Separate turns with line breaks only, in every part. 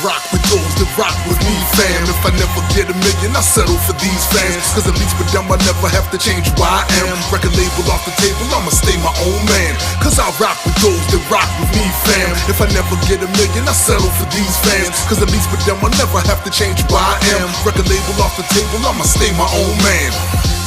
rock with those that rock with me, fam. If I never get a million, I settle for these fans. Cause at least with them I never have to change who I am. Record label off the table, I'ma stay my own man. Cause I rock with those that rock with me, fam. If I never get a million, I settle for these fans. Cause at least with them I never have to change who I am. Record label off the table, I'ma stay my own man.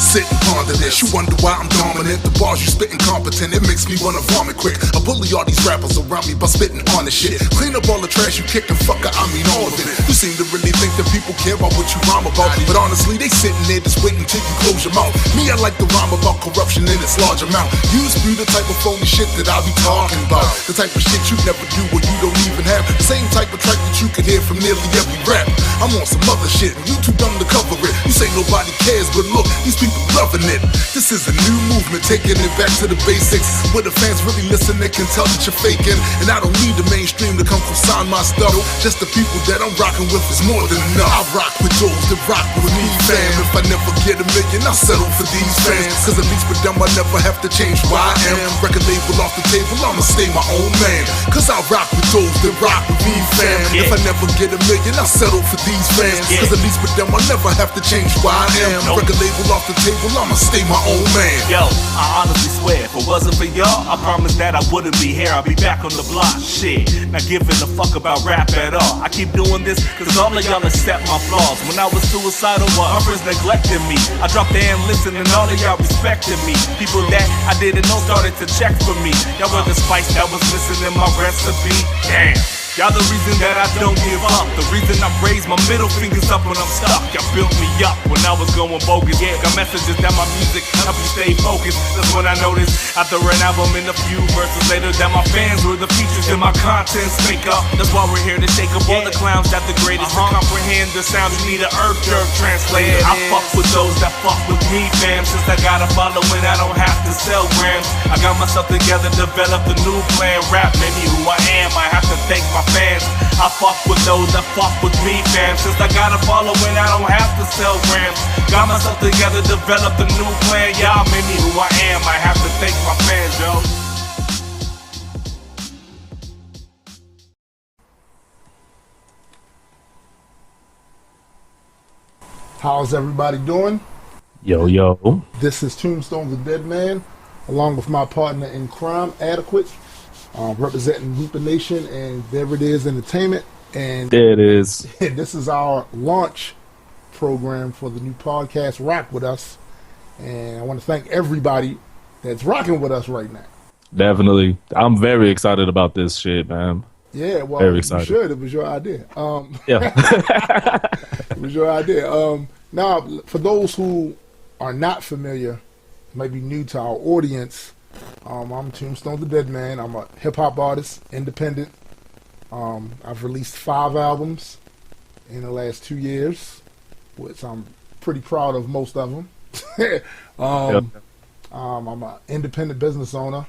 Sit and ponder this, you wonder why I'm dominant. The bars you spit incompetent, it makes me wanna vomit quick. I bully all these rappers around me by spitting honest shit. Clean up all the trash you kick and fucker, I mean all of it. You seem to really think that people care about what you rhyme about, but honestly they sitting there just waiting till you close your mouth. Me, I like to rhyme about corruption in its large amount. You spew the type of phony shit that I be talking about. The type of shit you never do or you don't even have. The same type of track that you can hear from nearly every rap. I'm on some other shit and you too dumb to cover it. You say nobody cares, but look, these people loving it. This is a new movement, taking it back to the basics. Where the fans really listen, they can tell that you're faking. And I don't need the mainstream to come co-sign my stuff. Just the people that I'm rocking with is more than enough. I rock with those that rock with me, fam. If I never get a million, I settle for these fans. Cause at least with them I never have to change who I am. Record label off the table, I'ma stay my own man. Cause I rock with those that rock with me, fam. If I never get a million, I settle for these fans. Cause at least with them I never have to change who I am. Record label off the table, I'ma stay my own man.
Yo, I honestly swear, if it wasn't for y'all, I promise that I wouldn't be here. I'll be back on the block, shit. Not giving a fuck about rap at all. I keep doing this cause all of y'all accept my flaws. When I was suicidal, my friends neglected me. I dropped the and listen and all of y'all respected me. People that I didn't know started to check for me. Y'all were the spice that was missing in my recipe. Damn. Y'all the reason that I don't give up. The reason I raise my middle fingers up when I'm stuck. Y'all built me up when I was going bogus. Got messages that my music help you stay focused. That's when I noticed after an album and a few verses later that my fans were the features in my contents make up. That's why we're here to shake up all the clowns that the greatest. To comprehend the sounds you need a earth jerk translator. I fuck with those that fuck with me, fam. Since I got a following, I don't have to sell grams. I got myself together, developed a new plan. Rap made me who I am. I have to thank my fans. I fuck with those that fuck with me, fam. Since I got a following, I don't have to sell grams. Got myself together, developed a new plan. Y'all made me who I am. I have to thank my fans, yo.
How's everybody doing?
Yo, yo.
This is Tombstone the Dead Man, along with my partner in crime, Adekwit. Representing Reaper Nation and There It Is Entertainment, and
there it is.
This is our launch program for the new podcast Rock With Us, and I want to thank everybody that's rocking with us right now.
Definitely, I'm very excited about this shit, man.
Yeah, well,
very excited.
You should. It was your idea.
Yeah,
it was your idea. Now, for those who are not familiar, might be new to our audience. I'm Tombstone the Dead Man. I'm a hip-hop artist, independent. I've released 5 albums in the last 2 years, which I'm pretty proud of most of them. I'm an independent business owner,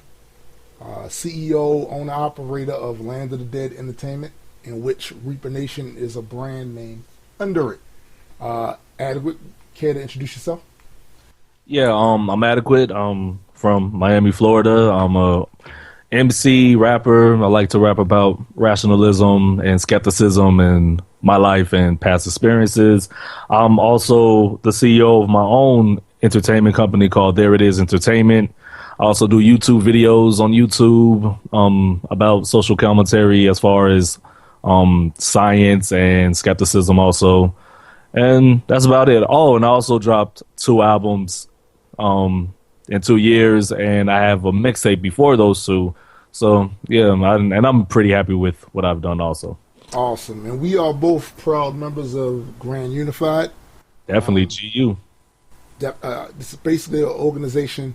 CEO, owner-operator of Land of the Dead Entertainment, in which Reaper Nation is a brand name under it. Adekwit, care to introduce yourself?
Yeah, I'm Adekwit. From Miami, Florida. I'm a MC, rapper. I like to rap about rationalism and skepticism in my life and past experiences. I'm also the CEO of my own entertainment company called There It Is Entertainment. I also do YouTube videos on YouTube about social commentary as far as science and skepticism also. And that's about it. Oh, and I also dropped 2 albums in 2 years, and I have a mixtape before those 2. So yeah, and I'm pretty happy with what I've done also.
Awesome. And we are both proud members of Grand Unified.
Definitely GU.
This is basically an organization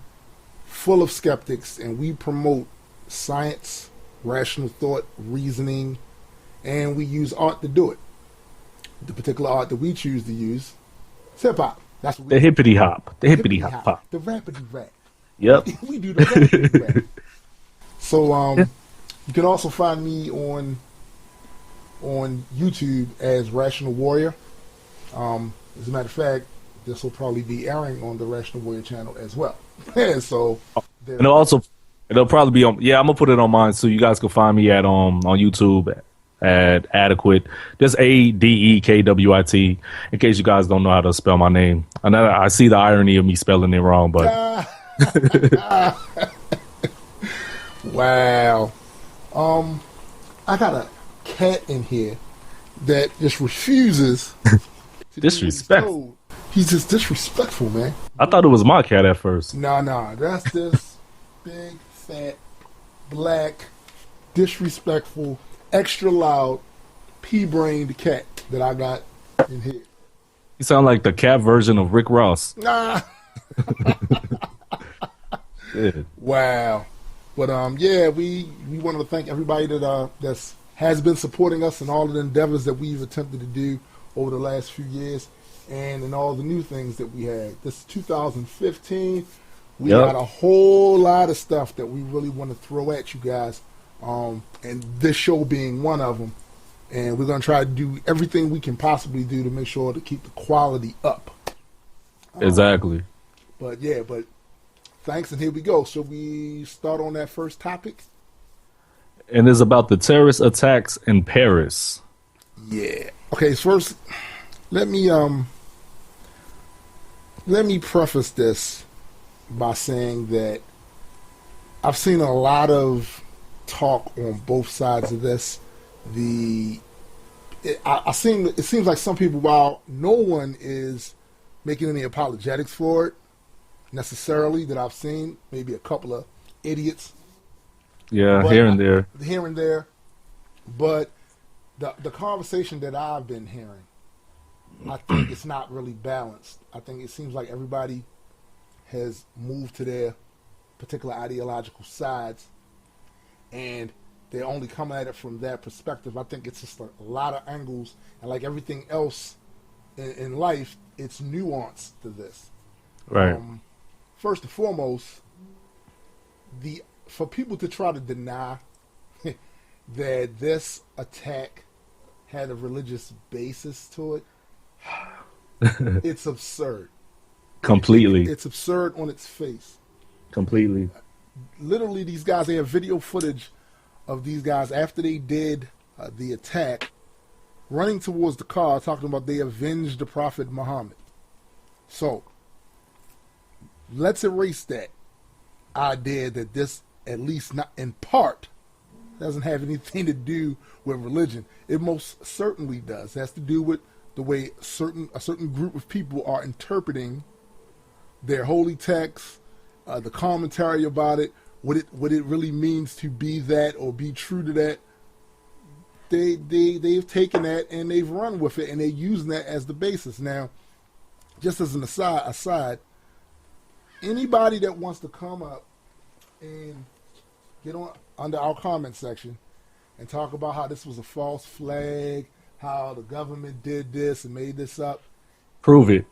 full of skeptics, and we promote science, rational thought, reasoning, and we use art to do it. The particular art that we choose to use is hip-hop. That's what
the hippity hop. The hippity hop.
The rappity rap.
Yep.
We do the rappity rap. So you can also find me on YouTube as Rational Warrior. As a matter of fact, this will probably be airing on the Rational Warrior channel as well. So
it'll probably be on. Yeah, I'm gonna put it on mine so you guys can find me at on YouTube at Adekwit. Just Adekwit. In case you guys don't know how to spell my name, and I see the irony of me spelling it wrong, but
wow. I got a cat in here that just refuses to
disrespectful.
He's just disrespectful, man.
I thought it was my cat at first.
Nah, that's this big, fat, black, disrespectful, extra loud, pea-brained cat that I got in here.
You sound like the cat version of Rick Ross.
Nah.
Shit.
Wow. But yeah, we wanted to thank everybody that has been supporting us in all of the endeavors that we've attempted to do over the last few years, and in all the new things that we had. This is 2015. We got a whole lot of stuff that we really want to throw at you guys, and this show being one of them. And we're going to try to do everything we can possibly do to make sure to keep the quality up.
Exactly.
But thanks, and here we go. Shall we start on that first topic?
And it's about the terrorist attacks in Paris.
Yeah. Okay, so first, let me preface this by saying that I've seen a lot of talk on both sides of this. It seems like some people, while no one is making any apologetics for it necessarily that I've seen, maybe a couple of idiots.
Yeah, here and there. But the conversation that I've been hearing, I think it's not really balanced. I think it seems like everybody has moved to their particular ideological sides, and they're only coming at it from that perspective. I think it's just a lot of angles, and like everything else in life, it's nuance to this. Right.
First and foremost, for people to try to deny that this attack had a religious basis to it, it's absurd.
Completely.
It's absurd on its face.
Completely.
Literally, these guys, they have video footage of these guys after they did the attack, running towards the car, talking about they avenged the Prophet Muhammad. So, let's erase that idea that this, at least not in part, doesn't have anything to do with religion. It most certainly does. It has to do with the way a certain group of people are interpreting their holy text, the commentary about it, what it really means to be that or be true to that. They've taken that and they've run with it, and they're using that as the basis. Now, just as an aside, anybody that wants to come up and get on under our comment section and talk about how this was a false flag, how the government did this and made this up,
prove it.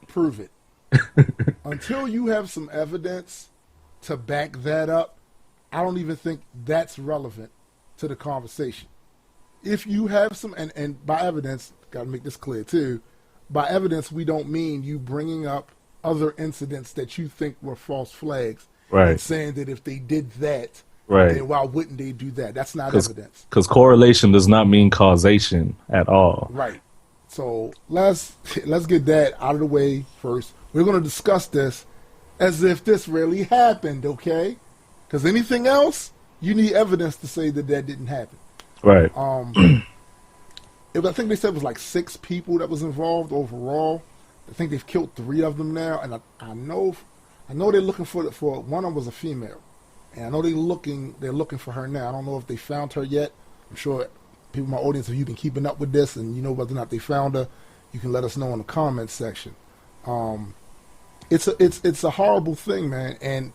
Until you have some evidence to back that up, I don't even think that's relevant to the conversation. If you have some, and by evidence, got to make this clear too, by evidence we don't mean you bringing up other incidents that you think were false flags,
right,
and saying that if they did that,
right,
then why wouldn't they do that? That's not evidence.
Because correlation does not mean causation at all.
Right. So let's get that out of the way first. We're going to discuss this as if this really happened, okay? Because anything else, you need evidence to say that didn't happen.
Right.
I think they said it was like 6 people that was involved overall. I think they've killed 3 of them now, and I know they're looking for one of them was a female, and I know they're looking for her now. I don't know if they found her yet. I'm sure people in my audience, if you've been keeping up with this and you know whether or not they found her, you can let us know in the comments section. It's a horrible thing, man, and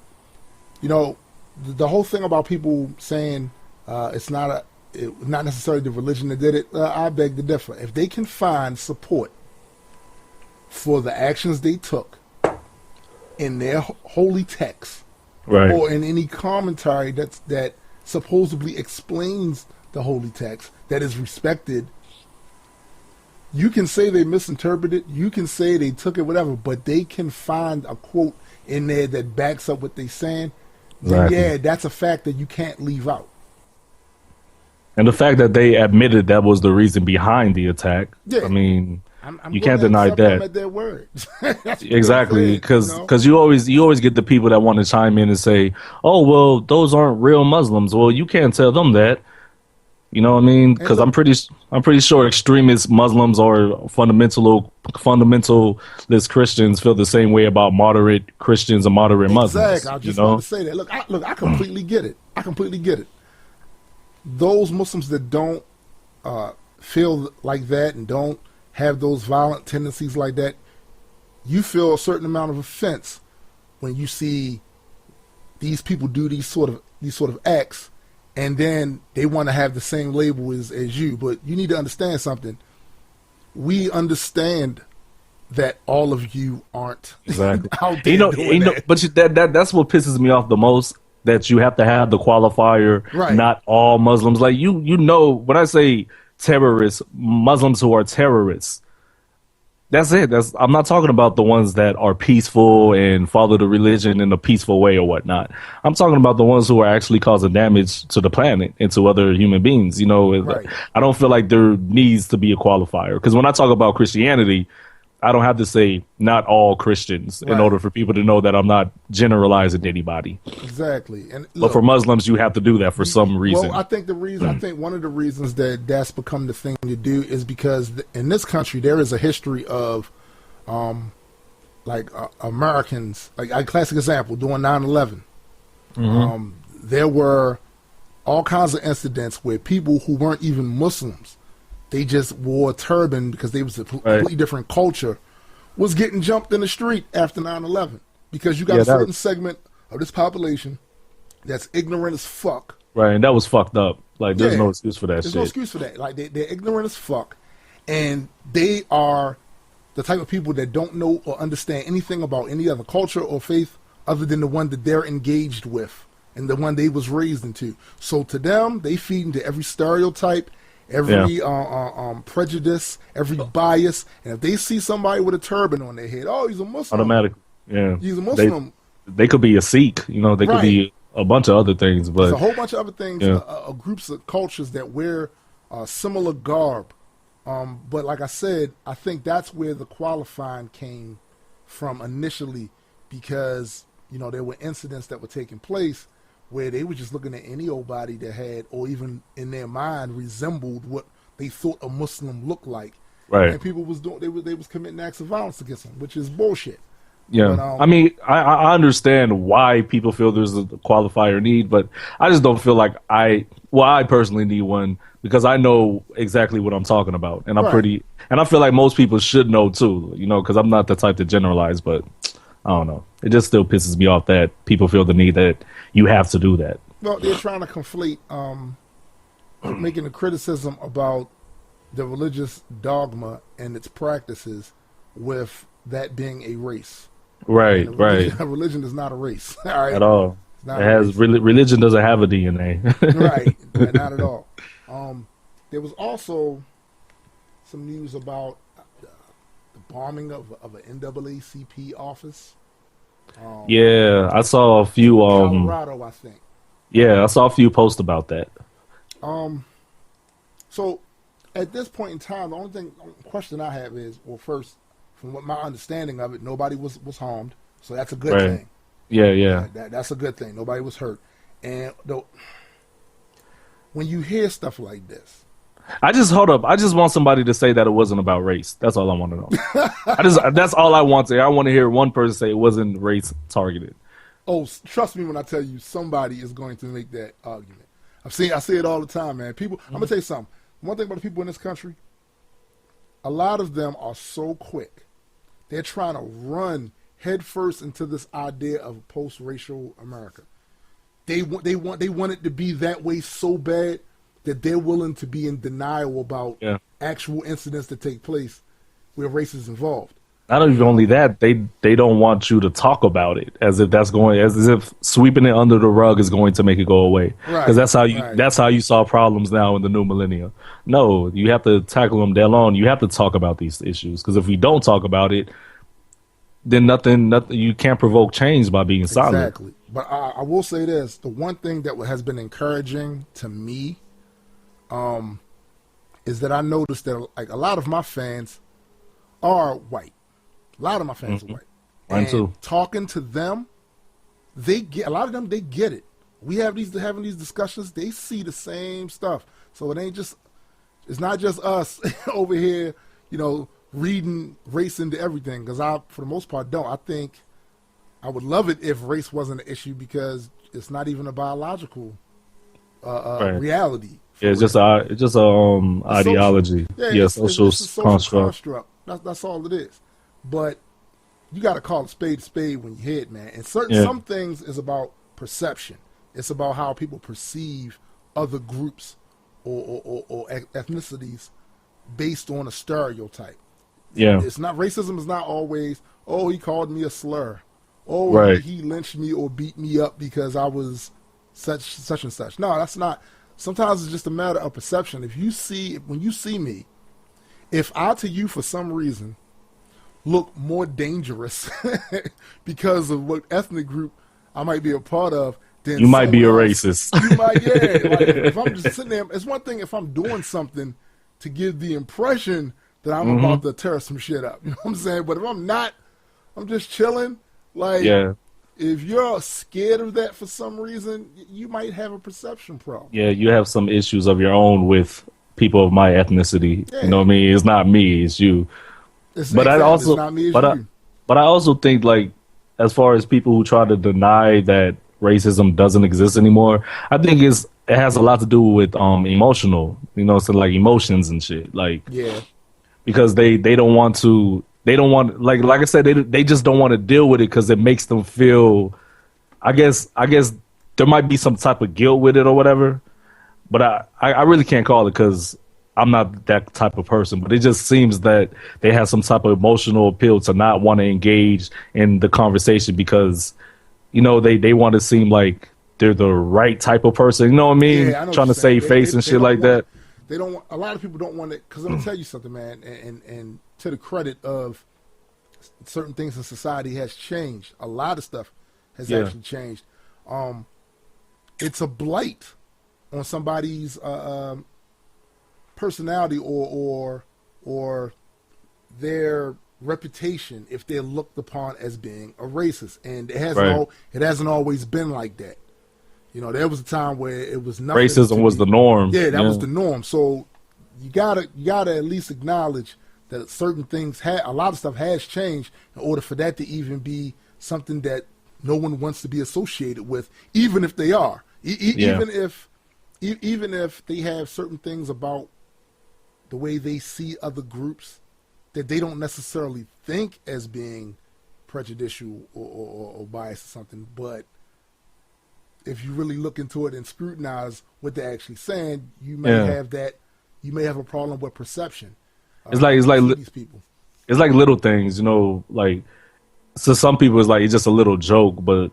you know the whole thing about people saying it's not necessarily the religion that did it. I beg to differ. If they can find support for the actions they took in their holy text,
right,
or in any commentary that supposedly explains the holy text that is respected, you can say they misinterpreted, you can say they took it, whatever, but they can find a quote in there that backs up what they're saying, then
exactly,
yeah, that's a fact that you can't leave out.
And the fact that they admitted that was the reason behind the attack,
Yeah.
I mean,
I'm
you
going
can't
to
deny
accept them
that.
at their word. That's what
Exactly,
they're saying,
because you always get the people that want to chime in and say, "Oh, well, those aren't real Muslims." Well, you can't tell them that. You know what I mean?
And
Because
look,
I'm pretty sure extremist Muslims or fundamentalist Christians feel the same way about moderate Christians and moderate Muslims.
exactly. I
You
just want
know?
to say that. I completely get it. I completely get it. Those Muslims that don't feel like that and don't have those violent tendencies like that, you feel a certain amount of offense when you see these people do these sort of acts, and then they want to have the same label as you. But you need to understand something. We understand that all of you aren't
Exactly.
out there doing that.
But that's what pisses me off the most. That you have to have the qualifier.
Right.
Not all Muslims. Like you know when I say terrorists, Muslims who are terrorists. That's it. I'm not talking about the ones that are peaceful and follow the religion in a peaceful way or whatnot. I'm talking about the ones who are actually causing damage to the planet and to other human beings. You know,
Right.
I don't feel like there needs to be a qualifier because when I talk about Christianity, I don't have to say not all Christians in
Right.
order for people to know that I'm not generalizing anybody.
Exactly. And
But
look,
for Muslims, you have to do that for some reason.
well, I think one of the reasons that's become the thing to do is because in this country there is a history of, Americans. Like a classic example, during 9/11, there were all kinds of incidents where people who weren't even Muslims, they just wore a turban because they was a completely different culture, was getting jumped in the street after 9/11 because you got a certain segment of this population that's ignorant as fuck.
Right, and that was fucked up. Like, there's no excuse for that
There's
shit.
no excuse for that. Like, they're ignorant as fuck, and they are the type of people that don't know or understand anything about any other culture or faith other than the one that they're engaged with and the one they was raised into. So to them, they feed into every stereotype, every prejudice, every bias, and if they see somebody with a turban on their head, oh, he's a Muslim.
Automatically, yeah.
He's a Muslim.
They could be a Sikh, you know, they could be a bunch of other things, but
there's a whole bunch of other things, groups of cultures that wear similar garb. But like I said, I think that's where the qualifying came from initially, because there were incidents that were taking place where they were just looking at any old body that had, or even in their mind, resembled what they thought a Muslim looked like.
Right.
And people was doing, they was committing acts of violence against them, which is bullshit.
Yeah,
But,
I mean, I understand why people feel there's a qualifier need, but I just don't feel like I personally need one because I know exactly what I'm talking about, and I feel like most people should know too, because I'm not the type to generalize, but I don't know. It just still pisses me off that people feel the need that you have to do that.
Well, they're trying to conflate making a criticism about the religious dogma and its practices with that being a race.
Right, right.
Religion is not a race. All right?
At all. It has religion doesn't have a DNA.
Right, not at all. There was also some news about the bombing of an NAACP office.
Yeah, I saw a few.
Colorado, I think.
Yeah, I saw a few posts about that.
So at this point in time, the only question I have is, well, first, from what my understanding of it, nobody was harmed, so that's a good thing.
Yeah.
That's a good thing. Nobody was hurt, and when you hear stuff like this,
I just want somebody to say that it wasn't about race. That's all I want to know. That's all I want to hear. I want to hear one person say it wasn't race targeted.
Oh, trust me when I tell you, somebody is going to make that argument. I see it all the time, man. People, I'm gonna tell you something. One thing about the people in this country, a lot of them are so quick. They're trying to run headfirst into this idea of post-racial America. They want it to be that way so bad that they're willing to be in denial about actual incidents that take place where race is involved.
Not even only that, they don't want you to talk about it as if sweeping it under the rug is going to make it go away. Because that's how you solve problems now in the new millennia. No, you have to tackle them dead on. You have to talk about these issues. Because if we don't talk about it, then nothing. You can't provoke change by being silent.
Exactly. But I will say this: the one thing that has been encouraging to me is that I noticed that like a lot of my fans are white. A lot of my fans are white.
Mine too.
Talking to them, they get a lot of them. They get it. We have having these discussions. They see the same stuff. So it's not just us over here, reading race into everything. Because I, for the most part, don't. I think I would love it if race wasn't an issue because it's not even a biological reality.
Yeah, it's just a ideology. Social
it's a social construct. That's all it is. But you got to call a spade when you hear it, man. And some things is about perception. It's about how people perceive other groups or ethnicities based on a stereotype.
Yeah,
it's not racism. Is not always. Oh, he called me a slur. Oh,
right.
he lynched me or beat me up because I was such and such. No, that's not. Sometimes it's just a matter of perception. When you see me, if I to you for some reason look more dangerous because of what ethnic group I might be a part of, then
you might be a racist.
You might, yeah. Like, if I'm just sitting there, it's one thing if I'm doing something to give the impression that I'm about to tear some shit up. You know what I'm saying? But if I'm not, I'm just chilling. Like, if you're scared of that for some reason, you might have a perception problem.
Yeah, you have some issues of your own with people of my ethnicity. Yeah. You know what I mean? It's not me, it's you.
It's not me, it's you.
But I also think, like, as far as people who try to deny that racism doesn't exist anymore, I think it has a lot to do with emotional, so like emotions and shit. Like,
yeah,
because they don't want to. They don't want, like I said, they just don't want to deal with it because it makes them feel. I guess there might be some type of guilt with it or whatever, but I really can't call it because I'm not that type of person. But it just seems that they have some type of emotional appeal to not want to engage in the conversation because, they want to seem like they're the right type of person. You know what I mean?
Yeah, I know
trying to save face and shit like that.
They don't want, a lot of people don't want it because I'm gonna tell you something, man, and to the credit of certain things in society has changed. A lot of stuff has actually changed. It's a blight on somebody's personality or their reputation if they're looked upon as being a racist, and it hasn't always been like that. There was a time where it was nothing.
Racism was the norm.
Yeah, that was the norm. So you gotta at least acknowledge that certain things a lot of stuff has changed in order for that to even be something that no one wants to be associated with, even if they are. Even if they have certain things about the way they see other groups that they don't necessarily think as being prejudicial or biased or something, but if you really look into it and scrutinize what they're actually saying, you may have that. You may have a problem with perception.
It's like
these people.
It's like little things, like to some people it's like it's just a little joke, but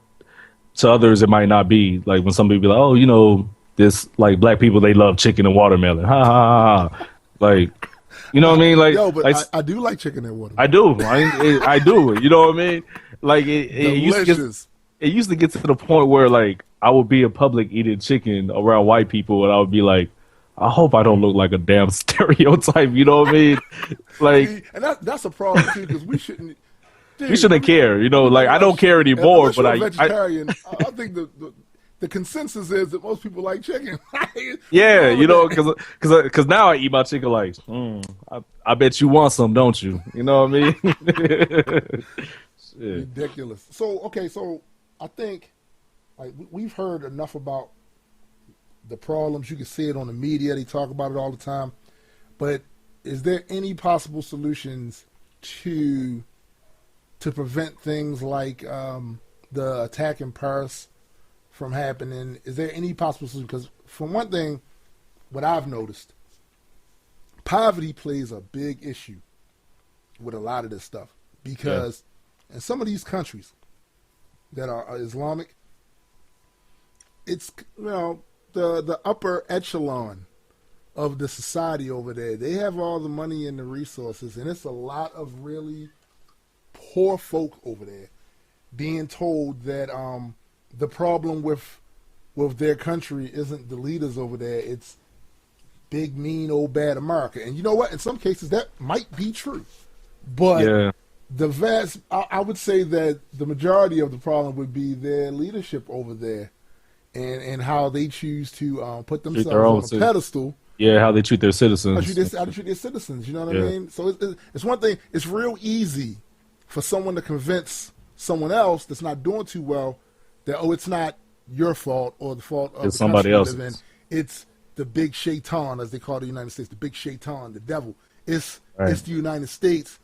to others it might not be. Like when some people be like, oh, this like black people they love chicken and watermelon, ha ha ha, ha. Like, you know what I mean? Like,
yo, but
like,
I do like chicken and watermelon.
I do, I do. You know what I mean? Like it used to get to the point where like I would be in public eating chicken around white people, and I would be like, I hope I don't look like a damn stereotype. You know what I mean? Like,
and that's a problem too because we shouldn't. Dude,
we shouldn't care. Like I don't care anymore. But
I think the consensus is that most people like chicken.
Yeah, because now I eat my chicken like, I bet you want some, don't you? You know what I mean?
Ridiculous. So I think like we've heard enough about the problems. You can see it on the media. They talk about it all the time. But is there any possible solutions to prevent things like the attack in Paris from happening? Is there any possible solution? Because for one thing, what I've noticed, poverty plays a big issue with a lot of this stuff. Because in some of these countries that are Islamic, it's, the upper echelon of the society over there. They have all the money and the resources, and it's a lot of really poor folk over there being told that the problem with their country isn't the leaders over there. It's big, mean, old, bad America. And you know what? In some cases, that might be true. But I would say that the majority of the problem would be their leadership over there and how they choose to put themselves on a pedestal.
Yeah, how they treat their citizens.
How they treat their citizens, you know what I mean? So it's one thing, it's real easy for someone to convince someone else that's not doing too well that, it's not your fault or the fault of
it's somebody else.
It's the big shaitan, as they call the United States, the big shaitan, the devil. It's the United States,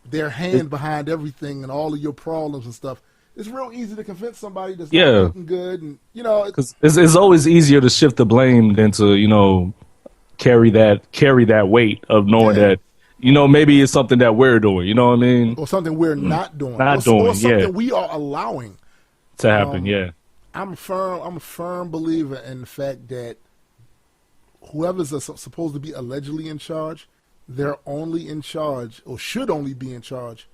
their hand behind everything and all of your problems and stuff. It's real easy to convince somebody that's not looking good, and because
it's always easier to shift the blame than to carry that weight of knowing that maybe it's something that we're doing. You know what I mean?
Or something we're not doing.
Or
something we are allowing
to happen.
I'm a firm believer in the fact that whoever's supposed to be allegedly in charge, they're only in charge, or should only be in charge,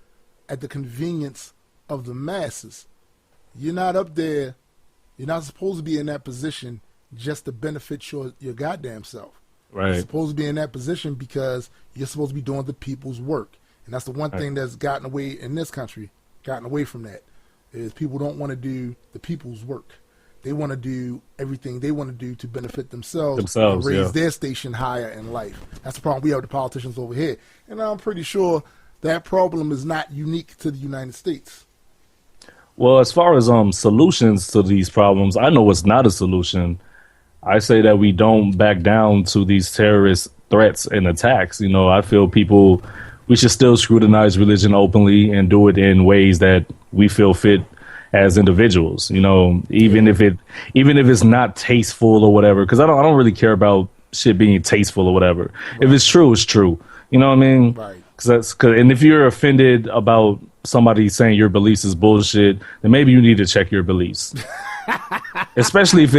at the convenience of the masses. You're not up there. You're not supposed to be in that position just to benefit your goddamn self.
Right.
You're supposed to be in that position because you're supposed to be doing the people's work. And that's the one thing that's gotten away in this country, gotten away from that, is people don't want to do the people's work. They want to do everything they want to do to benefit themselves and raise their station higher in life. That's the problem we have with the politicians over here. And I'm pretty sure that problem is not unique to the United States.
Well, as far as solutions to these problems, I know it's not a solution. I say that we don't back down to these terrorist threats and attacks. I feel we should still scrutinize religion openly and do it in ways that we feel fit as individuals. Even if it's not tasteful or whatever, because I don't really care about shit being tasteful or whatever. Right. If it's true, it's true. You know what I mean? Right. And if you're offended about somebody saying your beliefs is bullshit, then maybe you need to check your beliefs. Especially if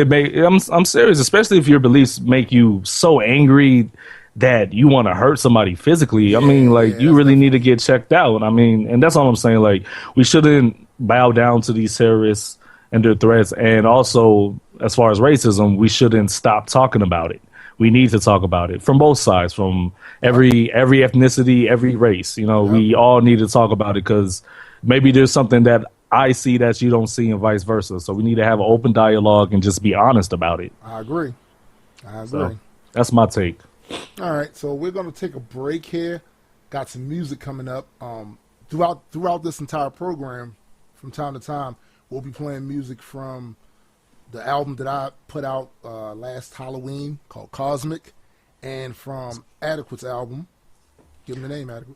I'm serious, especially if your beliefs make you so angry that you want to hurt somebody physically. You really need to get checked out. And that's all I'm saying. We shouldn't bow down to these terrorists and their threats. And also, as far as racism, we shouldn't stop talking about it. We need to talk about it from both sides, from every ethnicity, every race. We all need to talk about it because maybe there's something that I see that you don't see and vice versa. So we need to have an open dialogue and just be honest about it.
I agree.
So that's my take.
All right, so we're going to take a break here. Got some music coming up. Throughout this entire program, from time to time, we'll be playing music from the album that I put out last Halloween called Cosmic, and from Adekwit's album. Give him the name, Adekwit.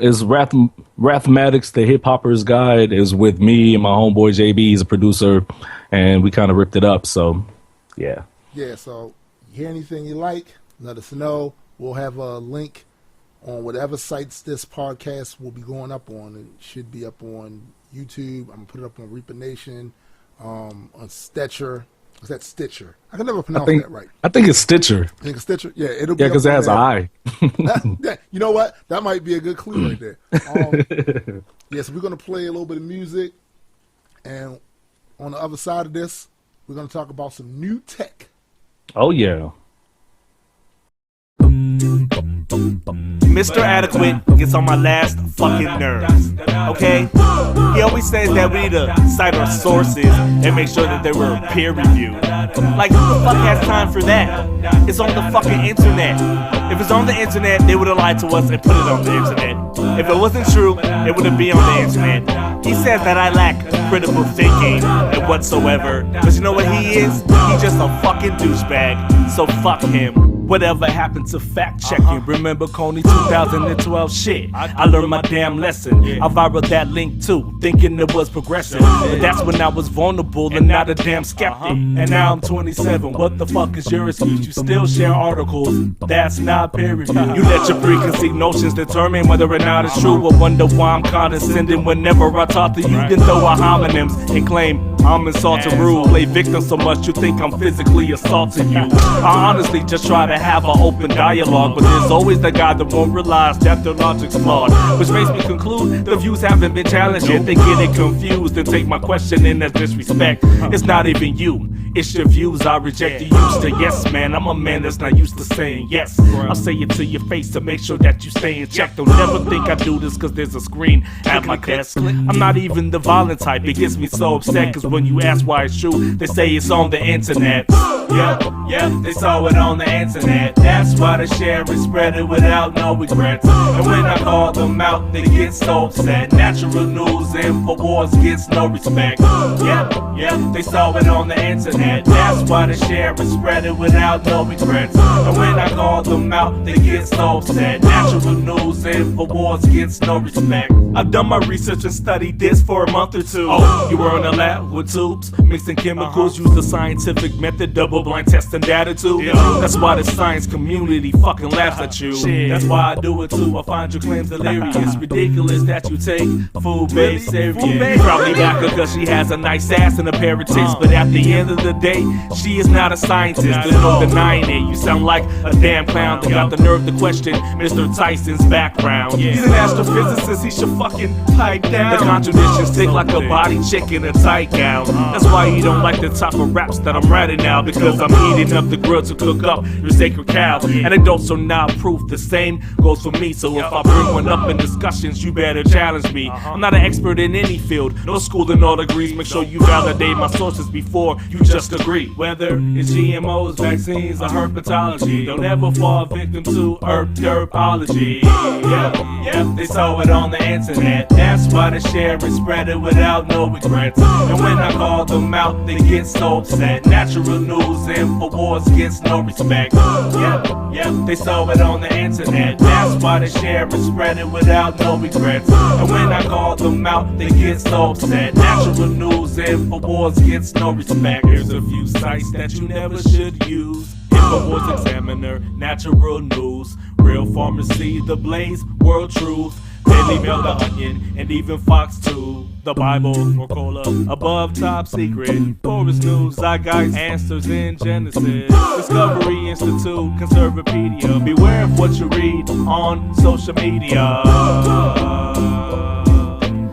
Is Rathmatics, the Hip Hopper's Guide, is with me and my homeboy JB. He's a producer, and we kind of ripped it up. So, yeah. Yeah.
So, you hear anything you like, let us know. We'll have a link on whatever sites this podcast will be going up on. It should be up on YouTube. I'm gonna put it up on Reaper Nation, on Stitcher. Is that Stitcher? I can never pronounce that right.
I think it's Stitcher.
I think it's Stitcher? Yeah, it'll be.
Yeah, because it has an I.
Yeah, you know what? That might be a good clue right there. So we're going to play a little bit of music. And on the other side of this, we're going to talk about some new tech.
Oh, yeah.
Mr. Adekwit gets on my last fucking nerves, okay? He always says that we need to cite our sources and make sure that they were peer reviewed. Like, who the fuck has time for that? It's on the fucking internet. If it's on the internet, they would have lied to us and put it on the internet. If it wasn't true, it wouldn't be on the internet. He says that I lack critical thinking and whatsoever, but you know what he is? He's just a fucking douchebag, so fuck him. Whatever happened to fact checking? Remember Coney 2012 shit? I learned my damn lesson. I viral that link too, thinking it was progressive. But that's when I was vulnerable and not a damn skeptic. And now I'm 27. What the fuck is your excuse? You still share articles. That's not peer review. You let your preconceived notions determine whether or not it's true. I wonder why I'm condescending whenever I talk to you. Then throw a homonyms and claim I'm insulting rule. Play victim so much you think I'm physically assaulting you. I honestly just try to have an open dialogue, but there's always the guy that won't realize that their logic's flawed, which makes me conclude the views haven't been challenged yet. They get it confused and take my question in as disrespect. It's not even you, It's your views, I reject the used to. Yes, man, I'm a man that's not used to saying yes. I'll say it to your face to make sure that you stay in check. Don't never think I do this cause there's a screen at my desk. I'm not even the violent type, it gets me so upset. Cause when you ask why it's true, they say it's on the internet. Yeah, they saw it on the internet. That's why they share it, spread it without no regrets. And when I call them out, they get so upset. Natural news, InfoWars gets no respect. Yeah, they saw it on the internet. That's why they share it, spread it without no regrets. And when I call them out, they get so upset. Natural news, InfoWars gets no respect. I've done my research and studied this for a month or two. Oh, you were in a lab with tubes, mixing chemicals, use the scientific method, double-blind testing data too. That's why the science community fucking laughs at you. That's why I do it too. I find your claims delirious. Ridiculous that you take food-based serious. You probably back her cause she has a nice ass and a pair of tits, but at the end of the day, she is not a scientist. There's no denying it. You sound like a damn clown that got the nerve to question Mr. Tyson's background. He's an astrophysicist, he should fucking pipe down. The contradictions stick like a body chick in a tight gown. That's why you don't like the type of raps that I'm writing now, because I'm heating up the grill to cook up your sacred cow. Anecdotes are not proof, the same goes for me. So if I bring one up in discussions, you better challenge me. I'm not an expert in any field, no schooling or degrees. Make sure you validate my sources before you just agree. Whether it's GMOs, vaccines, or herpetology, don't ever fall victim to derpology. Yeah, they saw it on the internet. That's why they share it, spread it without no regrets. And when I call them out, they get so upset. Natural news, InfoWars gets no respect. Yeah, they saw it on the internet. That's why they share it, spread it without no regrets. And when I call them out, they get so upset. Natural news, InfoWars gets no respect. Here's a few sites that you never should use: InfoWars Examiner, Natural News, Real Pharmacy, The Blaze, World Truth, Daily Mail, The Onion, and even Fox 2. The Bible, Rocola, Above Top Secret, Forest News, Zeitgeist, Answers in Genesis, Discovery Institute, Conservapedia. Beware of what you read on social media,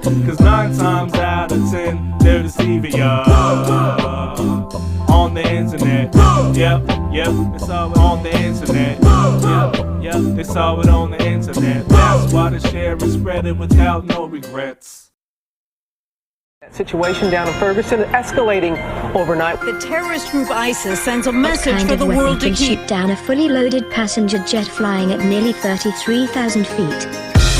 cause 9 times out of 10 they're deceiving ya on the internet. Yep, they saw it on the internet. Yep, they saw it on the internet. That's why they share and spread it without no regrets.
Situation down in Ferguson escalating overnight.
The terrorist group ISIS sends a message for the world to keep.
Shoot down a fully loaded passenger jet flying at nearly 33,000 feet.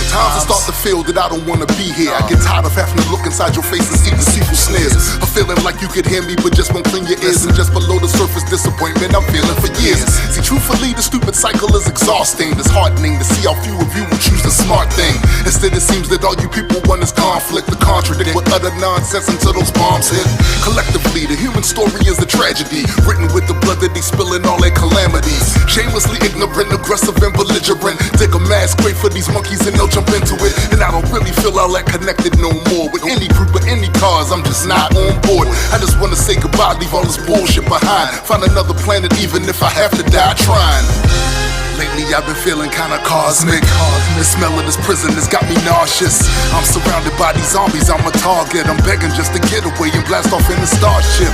Times I start to feel that I don't wanna be here. I get tired of having to look inside your face and see deceitful sneers. A feeling like you could hear me but just won't clean your ears. And just below the surface disappointment I'm feeling for years. See, truthfully the stupid cycle is exhausting. It's heartening to see how few of you will choose the smart thing. Instead it seems that all you people want is conflict, to contradict with utter nonsense until those bombs hit. Collectively the human story is a tragedy, written with the blood that they spill in all their calamities. Shamelessly ignorant, aggressive and belligerent. Dig a mass grave for these monkeys and they'll jump into it. And I don't really feel all that connected no more with any group or any cause. I'm just not on board. I just wanna say goodbye, leave all this bullshit behind. Find another planet even if I have to die trying. Lately I've been feeling kinda cosmic. The smell of this prison has got me nauseous. I'm surrounded by these zombies, I'm a target. I'm begging just to get away and blast off in the starship.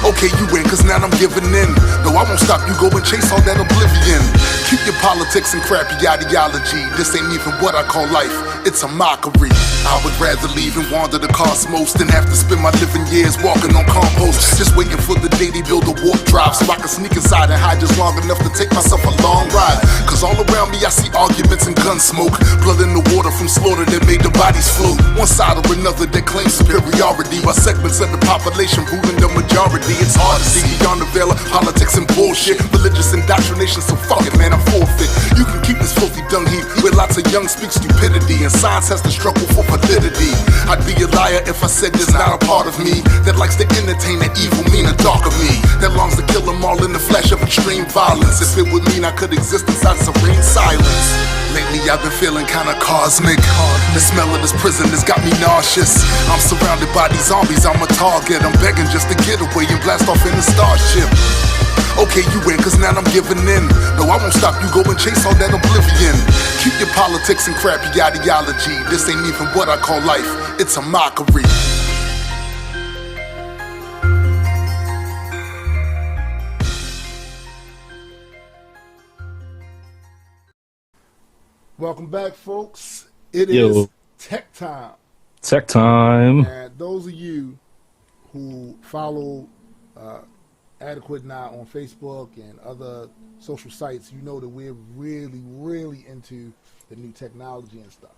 Okay, you win, cause now I'm giving in. No, I won't stop you, go and chase all that oblivion. Keep your politics and crappy ideology. This ain't even what I call life, it's a mockery. I would rather leave and wander the cosmos than have to spend my living years walking on compost. Just waiting for the day they build a warp drive so I can sneak inside and hide just long enough to take myself a long ride. Cause all around me I see arguments and gun smoke, blood in the water from slaughter that made the bodies float. One side or another that claims superiority, while segments of the population ruling the majority. It's hard to see beyond the veil of politics and bullshit, religious indoctrination, so fuck it man, I'm forfeit. You can keep this filthy dung heap where lots of young speak stupidity and science has to struggle for validity. I'd be a liar if I said there's not a part of me that likes to entertain that evil, mean, and dark of me, that longs to kill them all in the flash of extreme violence. If it would mean I could exist inside serene silence. Lately I've been feeling kinda cosmic. The smell of this prison has got me nauseous. I'm surrounded by these zombies, I'm a target. I'm begging just to get away and blast off in the starship. Okay, you win, cause now I'm giving in. No, I won't stop you, go and chase all that oblivion. Keep your politics and crappy ideology. This ain't even what I call life, it's a mockery.
Welcome back, folks. It
Yo.
is tech time.
Tech time.
And those of you who follow Adekwit now on Facebook and other social sites, you know that we're really, really into the new technology and stuff.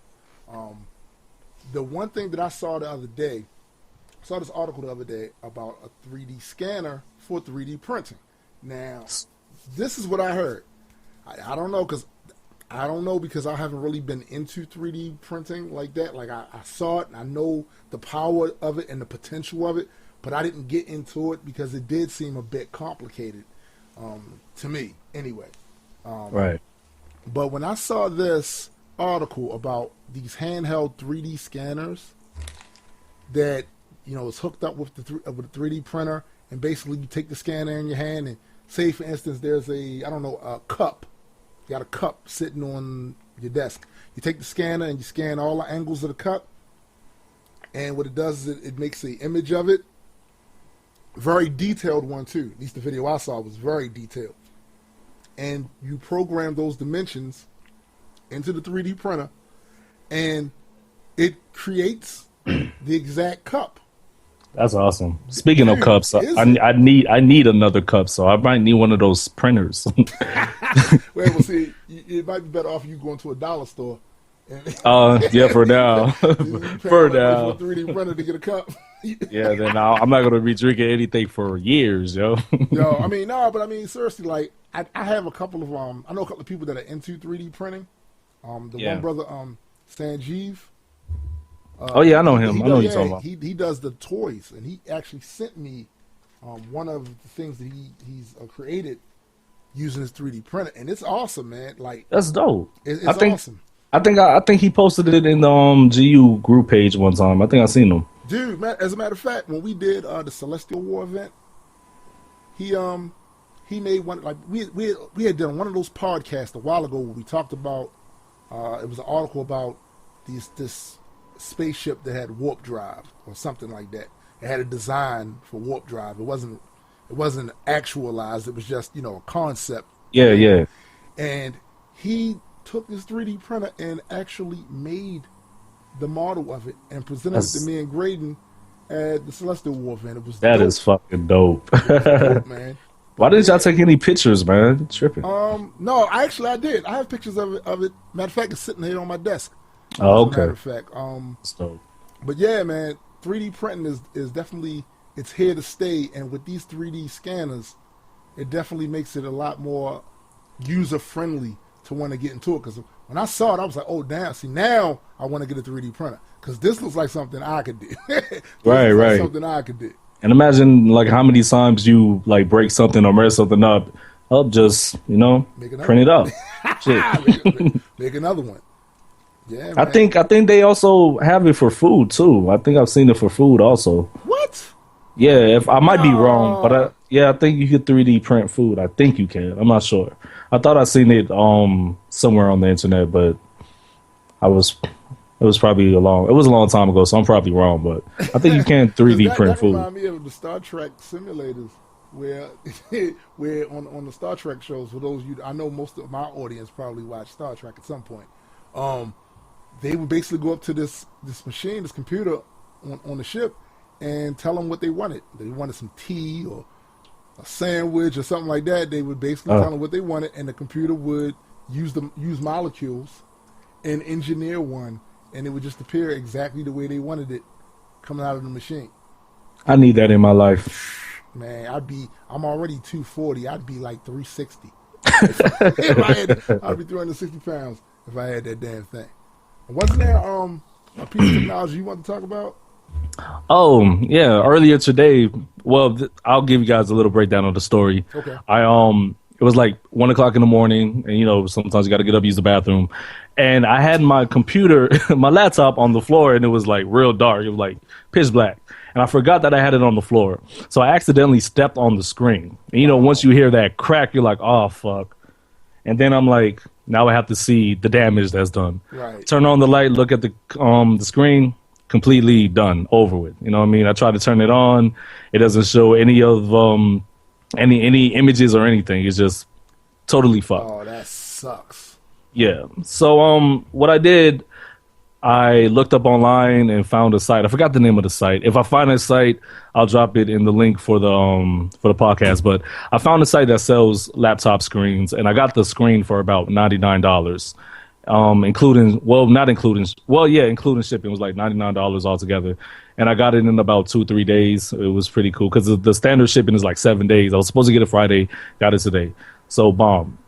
The one thing that I saw the other day, I saw this article the other day about a 3D scanner for 3D printing. Now, this is what I heard. I don't know because I haven't really been into 3D printing like that. Like I saw it and I know the power of it and the potential of it, but I didn't get into it because it did seem a bit complicated to me anyway.
Right.
But when I saw this article about these handheld 3D scanners that, you know, is hooked up with with a 3D printer, and basically you take the scanner in your hand and say, for instance, there's a cup. You got a cup sitting on your desk. You take the scanner and you scan all the angles of the cup, and what it does is it makes an image of it. Very detailed one too. At least the video I saw was very detailed. And you program those dimensions into the 3D printer, and it creates the exact cup.
That's awesome. Speaking of cups,
is
I need another cup, so I might need one of those printers.
Well, see, it might be better off you going to a dollar store.
Yeah, for now. For now.
A 3D printer to get a cup.
Yeah, then I'm not gonna be drinking anything for years, yo.
Yo, I mean, no, but I mean, seriously, like, I have a couple of I know a couple of people that are into 3D printing. One brother, Sanjeev.
Oh yeah, I know him. I know who you're talking about.
He does the toys, and he actually sent me one of the things that he's created using his 3D printer, and it's awesome, man. Like,
that's dope.
It's awesome.
I think he posted it in the GU group page one time. I think I seen him.
Dude, man, as a matter of fact, when we did the Celestial War event, he made one. Like we had done one of those podcasts a while ago where we talked about it was an article about this spaceship that had warp drive or something like that. It had a design for warp drive. It wasn't actualized. It was just, you know, a concept.
Yeah, yeah.
And he took his 3D printer and actually made the model of it and presented it to me and Graydon at the Celestial War event. It was
that is fucking dope.
It was dope, man.
Why didn't y'all take any pictures, man? Tripping.
No, I did. I have pictures of it. Matter of fact, it's sitting here on my desk.
Oh, okay.
Matter of fact, but yeah, man, 3D printing is definitely, it's here to stay, and with these 3D scanners, it definitely makes it a lot more user friendly to want to get into it. Because when I saw it, I was like, oh damn! See, now I want to get a 3D printer because this looks like something I could do.
Right.
Like something I could do.
And imagine like how many times you like break something or mess something up, just print it up. Shit.
Make another one. Yeah, man.
I think they also have it for food too. I think I've seen it for food also.
What?
Yeah, if I might be wrong, but I think you could 3D print food. I think you can. I'm not sure. I thought I seen it somewhere on the internet, but it was probably a long time ago, so I'm probably wrong. But I think you can 3D print food.
That reminds me of the Star Trek simulators, where on the Star Trek shows. For those I know most of my audience probably watched Star Trek at some point. They would basically go up to this machine, this computer on the ship, and tell them what they wanted. They wanted some tea or a sandwich or something like that. They would basically tell them what they wanted, and the computer would use molecules and engineer one, and it would just appear exactly the way they wanted it coming out of the machine.
I need that in my life.
Man, I'm already 240. I'd be like 360. I'd be 360 pounds if I had that damn thing. Wasn't there a piece of technology you want to talk about?
Oh yeah, earlier today. Well, I'll give you guys a little breakdown of the story.
Okay.
It was like 1 o'clock in the morning, and sometimes you got to get up, use the bathroom, and I had my computer, my laptop on the floor, and it was like real dark. It was like pitch black, and I forgot that I had it on the floor, so I accidentally stepped on the screen. And once you hear that crack, you're like, oh fuck, and then I'm like, now I have to see the damage that's done.
Right.
Turn on the light, look at the screen, completely done, over with. You know what I mean? I try to turn it on. It doesn't show any of any images or anything. It's just totally fucked.
Oh, that sucks.
Yeah. So what I did, I looked up online and found a site. I forgot the name of the site. If I find a site, I'll drop it in the link for the podcast. But I found a site that sells laptop screens, and I got the screen for about $99. Including, well, not including, well, yeah, including shipping, it was like $99 altogether. And I got it in about 2-3 days. It was pretty cool because the standard shipping is like 7 days. I was supposed to get it Friday, got it today. So bomb.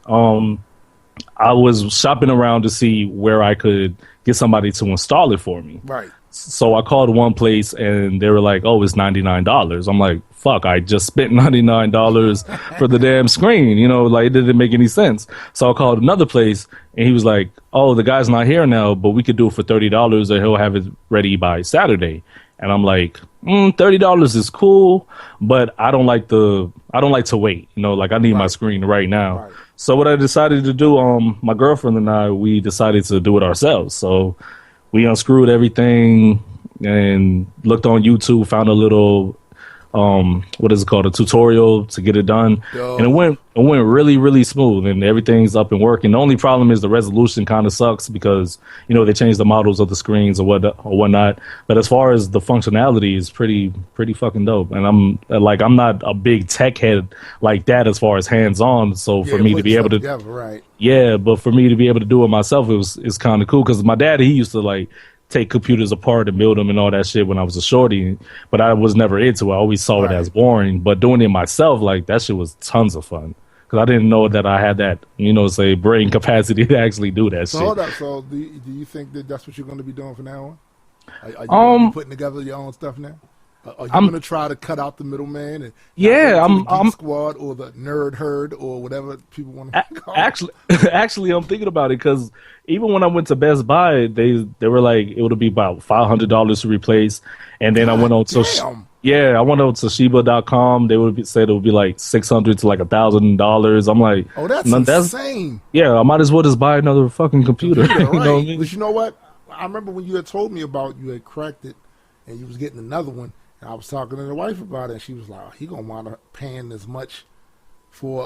I was shopping around to see where I could get somebody to install it for me.
Right.
So I called one place and they were like, "Oh, it's $99." I'm like, "Fuck! I just spent $99 for the damn screen." You know, like it didn't make any sense. So I called another place and he was like, "Oh, the guy's not here now, but we could do it for $30 or he'll have it ready by Saturday." And I'm like, $30 is cool, but I don't like to wait. You know, like I need my screen right now. Right. So what I decided to do, my girlfriend and I, we decided to do it ourselves. So we unscrewed everything and looked on YouTube, found a little, what is it called, a tutorial to get it done. Yo. And it went really, really smooth and everything's up and working. The only problem is the resolution kind of sucks because, you know, they changed the models of the screens or whatnot. But as far as the functionality is pretty fucking dope. And I'm not a big tech head like that as far as hands-on. So for me to be able to,
together, right.
Yeah, but for me to be able to do it myself, it's kind of cool because my dad, he used to like take computers apart and build them and all that shit when I was a shorty, but I was never into it. I always saw it as boring, but doing it myself, like that shit was tons of fun because I didn't know that I had that, you know, say brain capacity to actually do that shit.
Hold up. So do you think that that's what you're going to be doing from now on? Are you gonna be putting together your own stuff now? Are you going to try to cut out the middleman? And I'm Geek Squad or the Nerd Herd or whatever people want to call it?
Actually, I'm thinking about it because even when I went to Best Buy, they were like it would be about $500 to replace, and then I went on to Toshiba.com. They would said it would be like $600 to like $1,000. I'm like,
oh, that's insane.
Yeah, I might as well just buy another fucking computer.
Right.
You know what I mean?
But you know what? I remember when you had told me about you had cracked it and you was getting another one. And I was talking to the wife about it, and she was like, oh, he gonna wind up paying as much for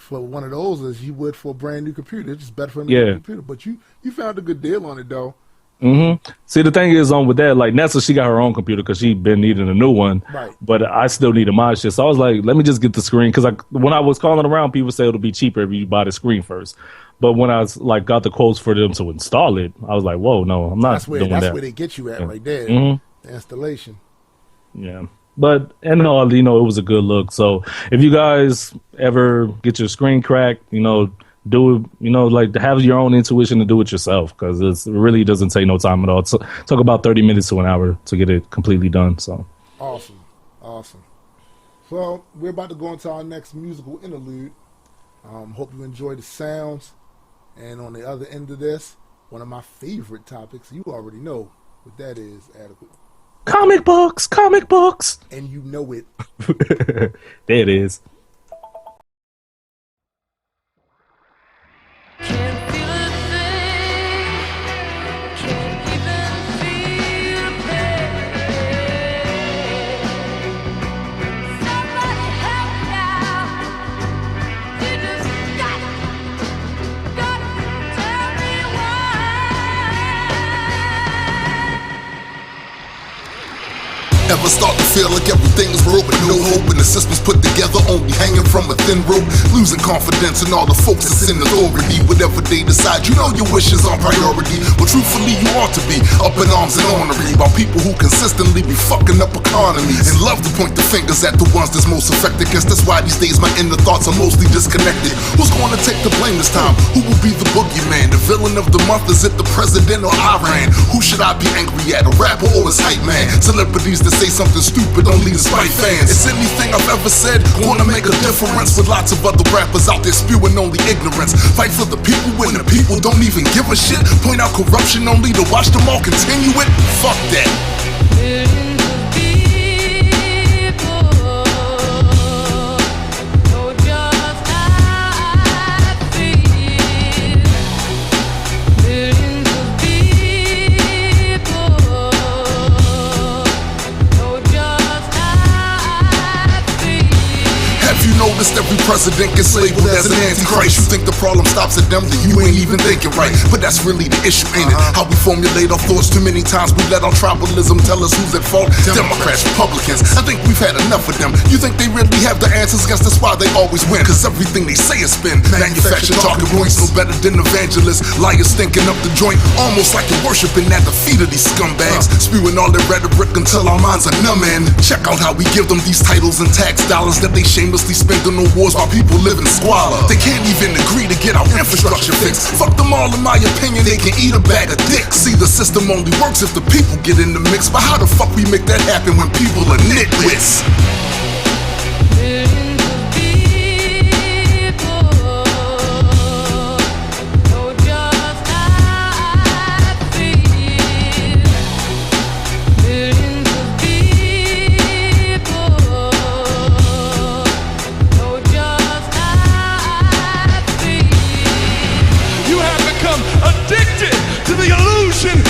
one of those as you would for a brand new computer. It's just better for a new computer. But you found a good deal on it though.
Mm-hmm. See, the thing is, with that, like Nessa, she got her own computer because she been needing a new one. Right. But I still needed my shit, so I was like, let me just get the screen because when I was calling around, people say it'll be cheaper if you buy the screen first. But when I was like got the quotes for them to install it, I was like, whoa, no, I'm not doing that. That's
where they get you at right there.
Mm-hmm.
The installation.
Yeah. But and all, you know, it was a good look. So if you guys ever get your screen cracked, you know, do it, you know, like have your own intuition to do it yourself because it really doesn't take no time at all. It took about 30 minutes to an hour to get it completely done. So
awesome. So we're about to go into our next musical interlude. Hope you enjoy the sounds. And on the other end of this, one of my favorite topics, you already know what that is, Adekwit.
Comic books.
And you know it.
There it is.
Ever start to feel like everything's broke with no hope and the system's put together only hanging from a thin rope, losing confidence in all the folks that's in authority. Whatever they decide, you know your wishes are priority. But truthfully, you ought to be up in arms and ornery about people who consistently be fucking up economies and love to point the fingers at the ones that's most affected. Guess that's why these days my inner thoughts are mostly disconnected. Who's going to take the blame this time? Who will be the boogeyman? The villain of the month? Is it the president or Iran? Who should I be angry at? A rapper or his hype man? Celebrities that say something stupid only to spite fans. Is anything I've ever said gonna make a difference with lots of other rappers out there spewing only ignorance? Fight for the people when the people don't even give a shit. Point out corruption only to watch them all continue it? Fuck that. noticed every president gets labeled as an antichrist. You think the problem stops at them, then you ain't even thinking right. But that's really the issue, ain't it? How we formulate our thoughts. Too many times we let our tribalism tell us who's at fault. Democrats, Republicans, I think we've had enough of them. You think they really have the answers? Guess that's why they always win. Cause everything they say is spin. Manufactured talking points, no better than evangelists. Liars stinking up the joint, almost like you're worshiping at the feet of these scumbags. Spewing all their rhetoric until our minds are numb. And check out how we give them these titles and tax dollars that they shamelessly spend on the wars while people live in squalor. They can't even agree to get our infrastructure fixed. Fuck them all, in my opinion, they can eat a bag of dicks. See, the system only works if the people get in the mix. But how the fuck we make that happen when people are nitwits?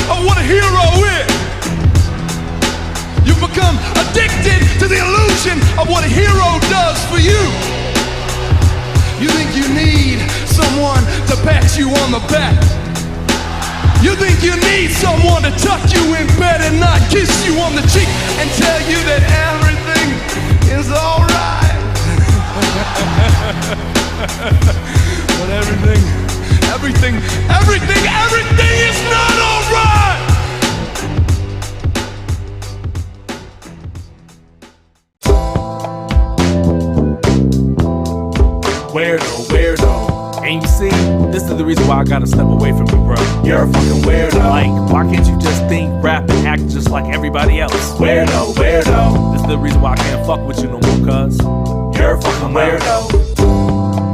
Of what a hero is. You've become addicted to the illusion of what a hero does for you. You think you need someone to pat you on the back. You think you need someone to tuck you in bed and not kiss you on the cheek and tell you that everything is alright. But everything is not alright!
Weirdo. And you see, this is the reason why I gotta step away from you, bro. You're a fucking weirdo. Like, why can't you just think, rap, and act just like everybody else? Weirdo. This is the reason why I can't fuck with you no more, cuz you're a fucking weirdo.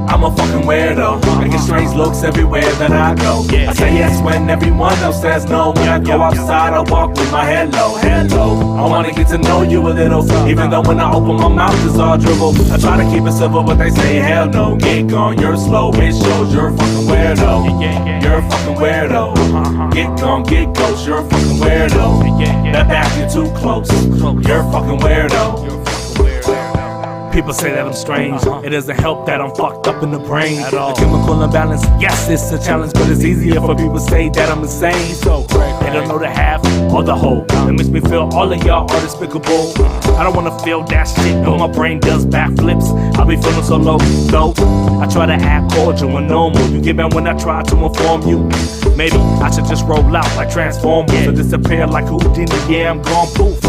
I'm a fucking weirdo. I get strange looks everywhere that I go. I say yes when everyone else says no. When I go outside, I walk with my head low. I wanna get to know you a little, even though when I open my mouth it's all dribble. I try to keep it civil, but they say hell no. Get gone, you're slow. It shows you're a fucking weirdo. You're a fucking weirdo. Get gone, get ghost. You're a fucking weirdo. That back you're too close. You're a fucking weirdo. People say that I'm strange. It doesn't help that I'm fucked up in the brain. The chemical imbalance, yes, it's a challenge, but it's easier for people to say that I'm insane. So they don't know the half or the whole. It makes me feel all of y'all are despicable. I don't wanna feel that shit, but my brain does backflips. I be feeling so low, though. I try to act cordial and normal. You get mad when I try to inform you. Maybe I should just roll out like Transformers or disappear like Houdini. Yeah, I'm gone poof.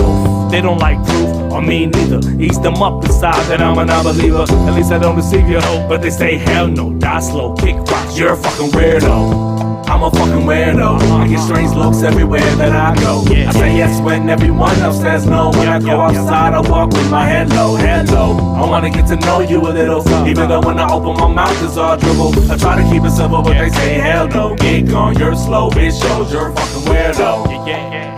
They don't like proof, or me neither. Ease them up inside that I'm a non-believer. At least I don't deceive you, but they say hell no, die slow, kick rock. You're a fucking weirdo. I'm a fucking weirdo. I get strange looks everywhere that I go. I say yes when everyone else says no. When I go outside, I walk with my head low. I wanna get to know you a little, even though when I open my mouth it's all dribble. I try to keep it simple, but they say hell no. Get gone, you're slow, it shows you're a fucking weirdo.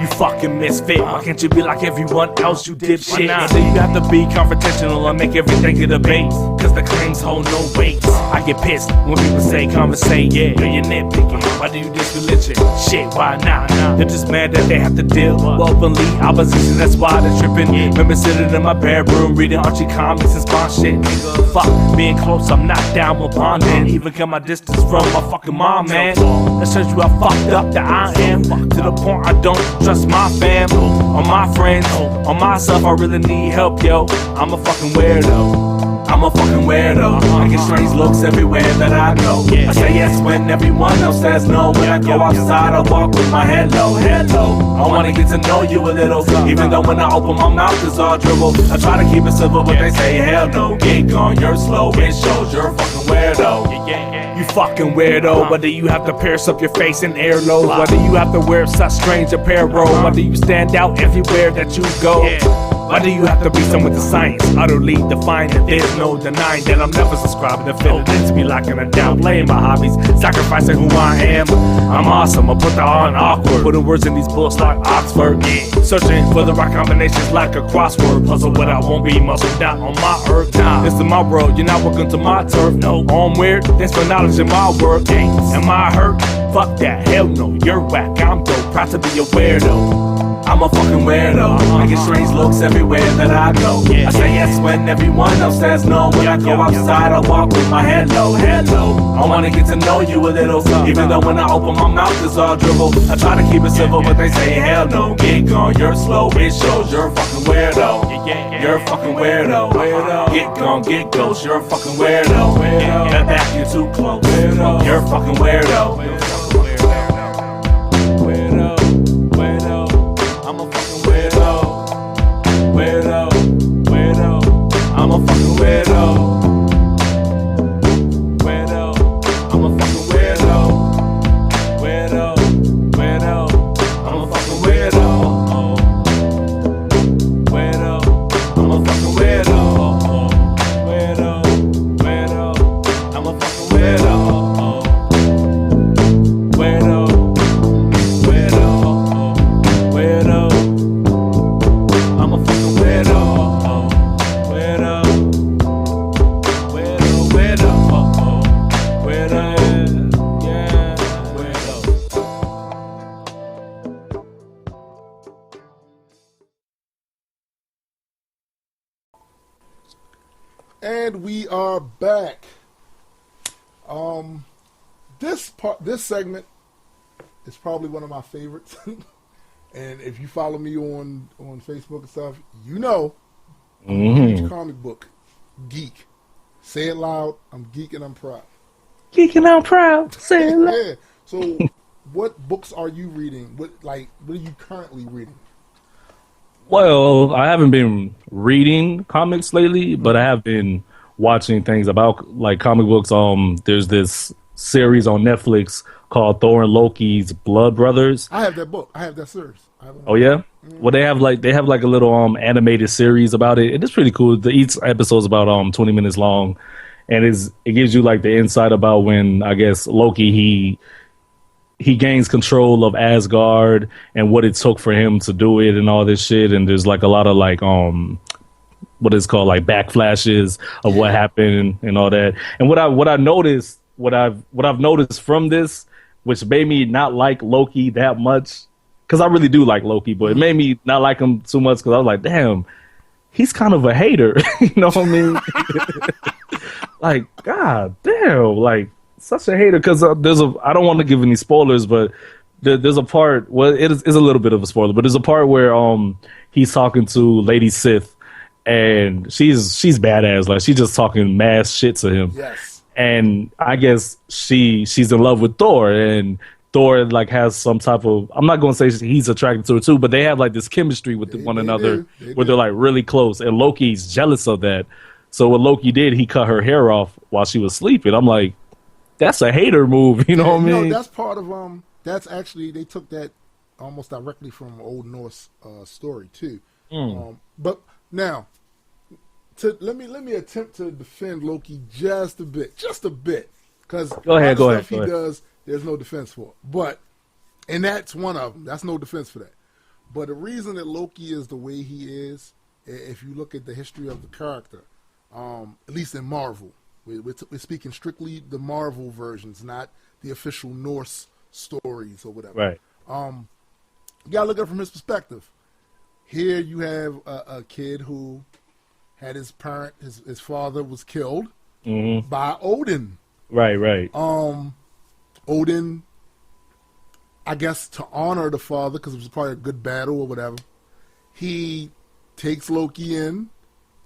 You fucking misfit. Why can't you be like everyone else, you dipshit? So you have to be confrontational and make everything a debate, cause the claims hold no weight. I get pissed when people say conversate. Yeah, you're nitpicking. Why do you diss religion? Shit, why not? They're just mad that they have to deal with openly opposition, that's why they're tripping. Remember sitting in my bedroom reading Archie comics and spawn shit. Fuck, being close, I'm not down with bonding. Even cut my distance from my fucking mom, man. That shows you how fucked up that I am, to the point I don't trust my fam, or my friends, or myself. I really need help, yo. I'm a fucking weirdo. I'm a fucking weirdo. I get strange looks everywhere that I go. I say yes when everyone else says no. When I go outside, I walk with my head low. I wanna get to know you a little, even though when I open my mouth it's all dribble. I try to keep it simple, but they say hell no. Get gone, you're slow. It shows you're a fucking weirdo. You fucking weirdo. Whether you have to pierce up your face in airloads, whether you have to wear such strange apparel, whether you stand out everywhere that you go. Why do you have to be someone with the science? Utterly defined that there's no denying that I'm never subscribing to fit it into me, locking it down, playing my hobbies, sacrificing who I am. I'm awesome, I put the on awkward, putting words in these books like Oxford. Searching for the right combinations like a crossword puzzle. What I won't be muscled out on my earth. Nah, this is my world, you're not welcome to my turf. No, I'm weird, thanks for acknowledging my work. Am I hurt? Fuck that, hell no, you're whack, I'm dope, proud to be a weirdo. I'm a fucking weirdo. I get strange looks everywhere that I go. I say yes when everyone else says no. When I go outside, I walk with my head low, head low. I wanna get to know you a little, even though when I open my mouth it's all dribble. I try to keep it civil, but they say hell no. Get gone, you're slow, it shows you're a fucking weirdo. You're a fucking weirdo. Get gone, get ghost, you're a fucking weirdo. Get back, you're too close. You're a fucking weirdo. I'm a fucking weirdo. I'm a fucking weirdo. I'm a fucking weirdo. I'm a fucking weirdo. I'm a fucking weirdo. I'm a fucking weirdo.
And we are back. This segment is probably one of my favorites. And if you follow me on Facebook and stuff, you know I'm a huge comic book geek. Say it loud. I'm geek and I'm proud.
Geek and I'm proud. Say it loud.
Yeah. So, what books are you reading? What are you currently reading?
Well, I haven't been reading comics lately, but I have been watching things about like comic books. There's this series on Netflix called Thor and Loki's Blood Brothers.
I have that book. I have that series.
Oh yeah. Well, they have like a little animated series about it. It is pretty cool. Each episode is about 20 minutes long, and it gives you like the insight about when I guess Loki he gains control of Asgard and what it took for him to do it and all this shit. And there's like a lot of like what is called like backflashes of what happened and all that. And what I've noticed from this, which made me not like Loki that much, because I really do like Loki, but it made me not like him too much because I was like, damn, he's kind of a hater. You know what I mean? Like, god damn, like such a hater. Because I don't want to give any spoilers, but there's a part. Well, it is a little bit of a spoiler, but there's a part where he's talking to Lady Sith, and she's badass. Like she's just talking mad shit to him.
Yes.
And I guess she's in love with Thor, and Thor like has some type of, I'm not going to say he's attracted to her too, but they have like this chemistry with one another where they're like really close, and Loki's jealous of that. So what Loki did, he cut her hair off while she was sleeping. I'm like, that's a hater move, you know what I mean?
No, that's part of that's actually, they took that almost directly from Old Norse story too. But now, let me attempt to defend Loki just a bit, because stuff he does, there's no defense for. But, and that's one of them. That's no defense for that. But the reason that Loki is the way he is, if you look at the history of the character, at least in Marvel, we're speaking strictly the Marvel versions, not the official Norse stories or whatever.
Right.
You gotta look at it from his perspective. Here you have a kid who had his parent, his father was killed by Odin.
Right.
Odin, I guess to honor the father, because it was probably a good battle or whatever, he takes Loki in,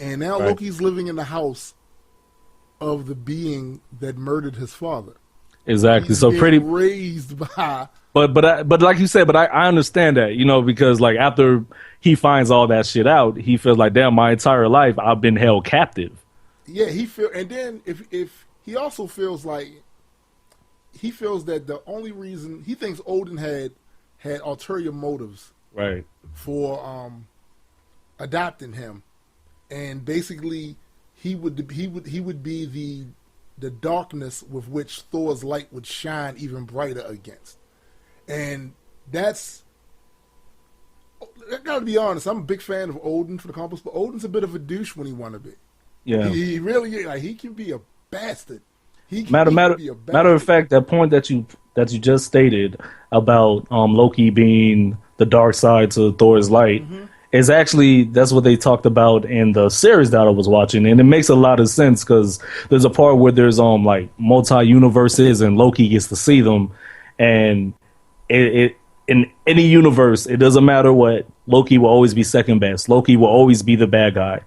and now Loki's living in the house of the being that murdered his father.
Exactly.
He's
so pretty
raised by.
But like you said, I understand that, because like after he finds all that shit out, he feels like, damn, my entire life I've been held captive.
Yeah, and then if he also feels like, he feels that the only reason he thinks Odin had ulterior motives,
right,
for adopting him, and basically he would be the darkness with which Thor's light would shine even brighter against. And that's, I gotta be honest, I'm a big fan of Odin for the comics, but Odin's a bit of a douche when he want to be.
Yeah,
he really, like, he can be a bastard.
Matter of fact, that point that you just stated about Loki being the dark side to Thor's light. Is actually that's what they talked about in the series that I was watching, and it makes a lot of sense because there's a part where there's like multi-universes and Loki gets to see them, and it in any universe it doesn't matter what, Loki will always be second best. Loki will always be the bad guy.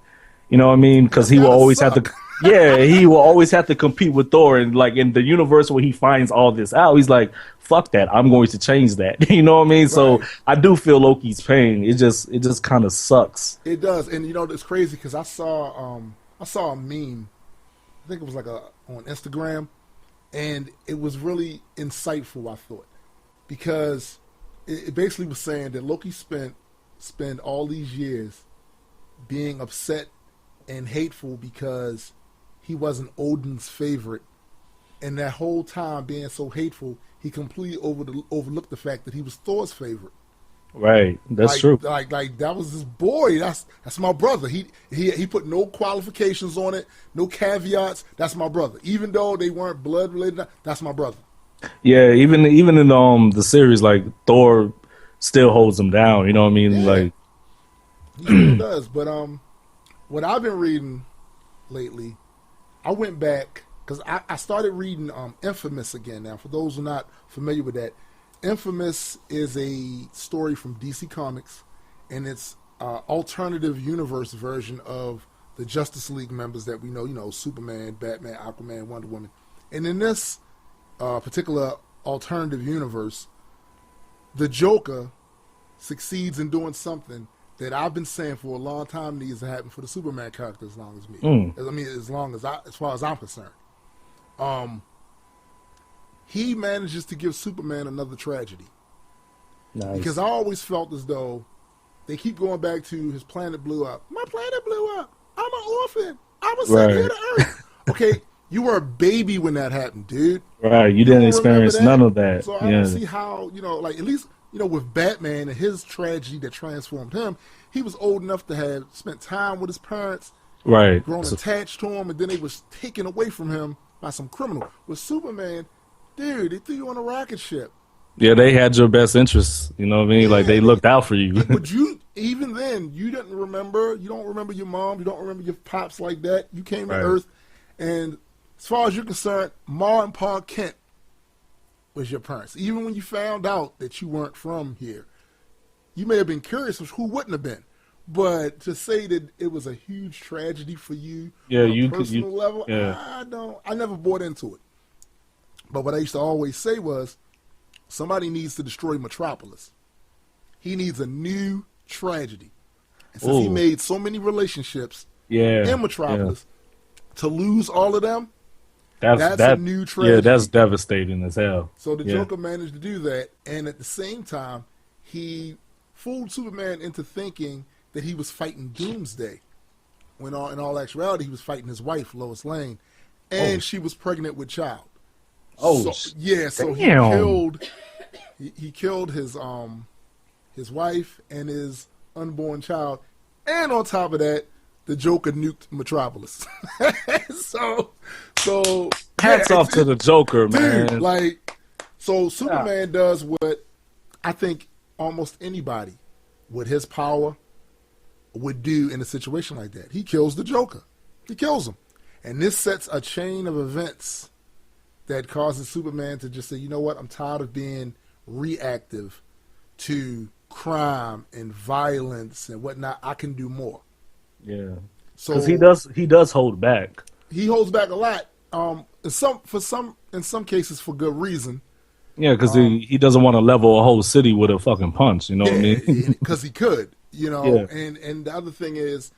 You know what I mean? Because he will always have to. Yeah, he will always have to compete with Thor, and like in the universe where he finds all this out, he's like, "Fuck that! I'm going to change that." You know what I mean? Right. So I do feel Loki's pain. It just kind of sucks.
It does, and you know it's crazy because I saw a meme. I think it was like on Instagram, and it was really insightful. I thought because it basically was saying that Loki spent all these years being upset and hateful because he wasn't Odin's favorite, and that whole time being so hateful, he completely overlooked the fact that he was Thor's favorite.
Right, that's true.
Like that was his boy. That's my brother. He put no qualifications on it, no caveats. That's my brother. Even though they weren't blood related, that's my brother.
Yeah, even in the series, like Thor still holds him down. You know what I mean? Yeah. Like
he still does. But what I've been reading lately, I went back because I started reading Infamous again. Now, for those who are not familiar with that, Infamous is a story from DC Comics, and it's alternative universe version of the Justice League members that we know. You know, Superman, Batman, Aquaman, Wonder Woman. And in this particular alternative universe, the Joker succeeds in doing something that I've been saying for a long time needs to happen for the Superman character as long as me. I mean, as far as I'm concerned. He manages to give Superman another tragedy. Nice. Because I always felt as though they keep going back to his planet blew up. My planet blew up. I'm an orphan. I was sent here to Earth. Okay, you were a baby when that happened, dude.
Right, you didn't experience none of that.
So I don't see how, like at least, with Batman and his tragedy that transformed him, he was old enough to have spent time with his parents,
right,
grown attached to him, and then they was taken away from him by some criminal. With Superman, dude, they threw you on a rocket ship.
Yeah, they had your best interests. You know what I mean? Yeah, like they looked out for you.
But even then, you don't remember your mom, you don't remember your pops like that. You came to Earth, and as far as you're concerned, Ma and Pa Kent was your parents. Even when you found out that you weren't from here, you may have been curious of who wouldn't have been. But to say that it was a huge tragedy for you on a personal level, I never bought into it. But what I used to always say was, somebody needs to destroy Metropolis. He needs a new tragedy. And since he made so many relationships in Metropolis, to lose all of them, that's a new tragedy.
Yeah, that's devastating as hell.
So the Joker managed to do that, and at the same time, he fooled Superman into thinking that he was fighting Doomsday, when in all actuality he was fighting his wife, Lois Lane, and she was pregnant with child. So he killed his wife and his unborn child, and on top of that, the Joker nuked Metropolis. so
hats off to the Joker, man.
Dude, Superman does what I think almost anybody with his power would do in a situation like that. He kills the Joker. He kills him. And this sets a chain of events that causes Superman to just say, you know what, I'm tired of being reactive to crime and violence and whatnot. I can do more.
Yeah. So because he does hold back.
He holds back a lot. In some cases for good reason.
Yeah, because he doesn't want to level a whole city with a fucking punch. You know what I mean?
Because he could. And the other thing is,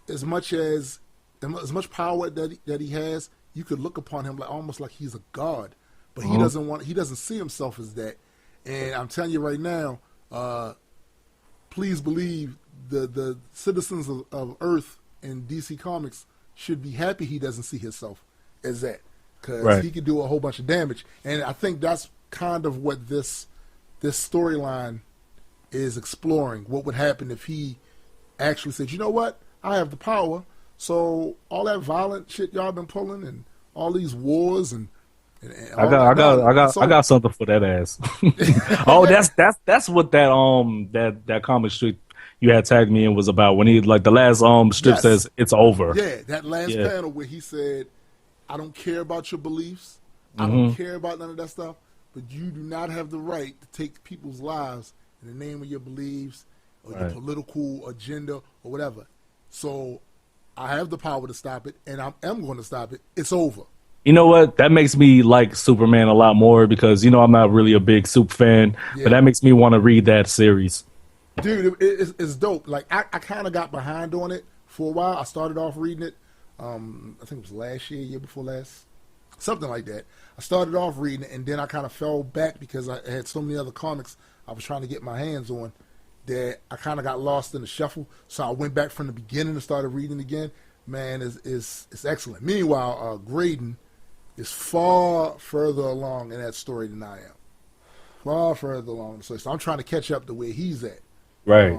as much power that he has, you could look upon him almost like he's a god, but he doesn't see himself as that. And I'm telling you right now, please believe the citizens of Earth in DC Comics should be happy he doesn't see himself as that, because he could do a whole bunch of damage. And I think that's kind of what this storyline is exploring. What would happen if he actually said, you know what, I have the power. So all that violent shit y'all been pulling and all these wars and And
I got something for that ass. Oh, that's what that comic strip you had tagged me in was about, when he, like, the last strip says it's over.
Yeah, that last panel where he said, "I don't care about your beliefs. I don't care about none of that stuff. But you do not have the right to take people's lives in the name of your beliefs or your political agenda or whatever. So I have the power to stop it, and I am going to stop it. It's over."
You know what? That makes me like Superman a lot more, because, you know, I'm not really a big Super fan, but that makes me want to read that series.
Dude, it's dope. Like, I kind of got behind on it for a while. I started off reading it. I think it was last year before last, something like that. I started off reading it, and then I kind of fell back because I had so many other comics I was trying to get my hands on that I kind of got lost in the shuffle. So I went back from the beginning and started reading again. Man, it's excellent. Meanwhile, Graydon is far further along in that story than I am. Far further along. So I'm trying to catch up to where he's at.
Right.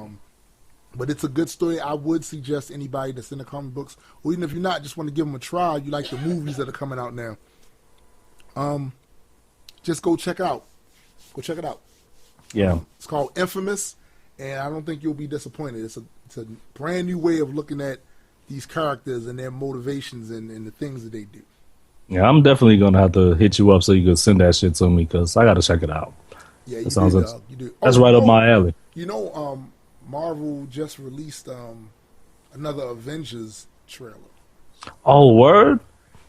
But it's a good story. I would suggest anybody that's in the comic books, or even if you're not, just want to give them a try, you like the movies that are coming out now, just go check it out. Go check it out.
Yeah.
It's called Infamous, and I don't think you'll be disappointed. It's a brand new way of looking at these characters and their motivations and the things that they do.
Yeah, I'm definitely going to have to hit you up so you can send that shit to me, because I got to check it out.
Yeah,
that sounds
you do.
That's right up my alley.
You know, Marvel just released another Avengers trailer.
Oh, word?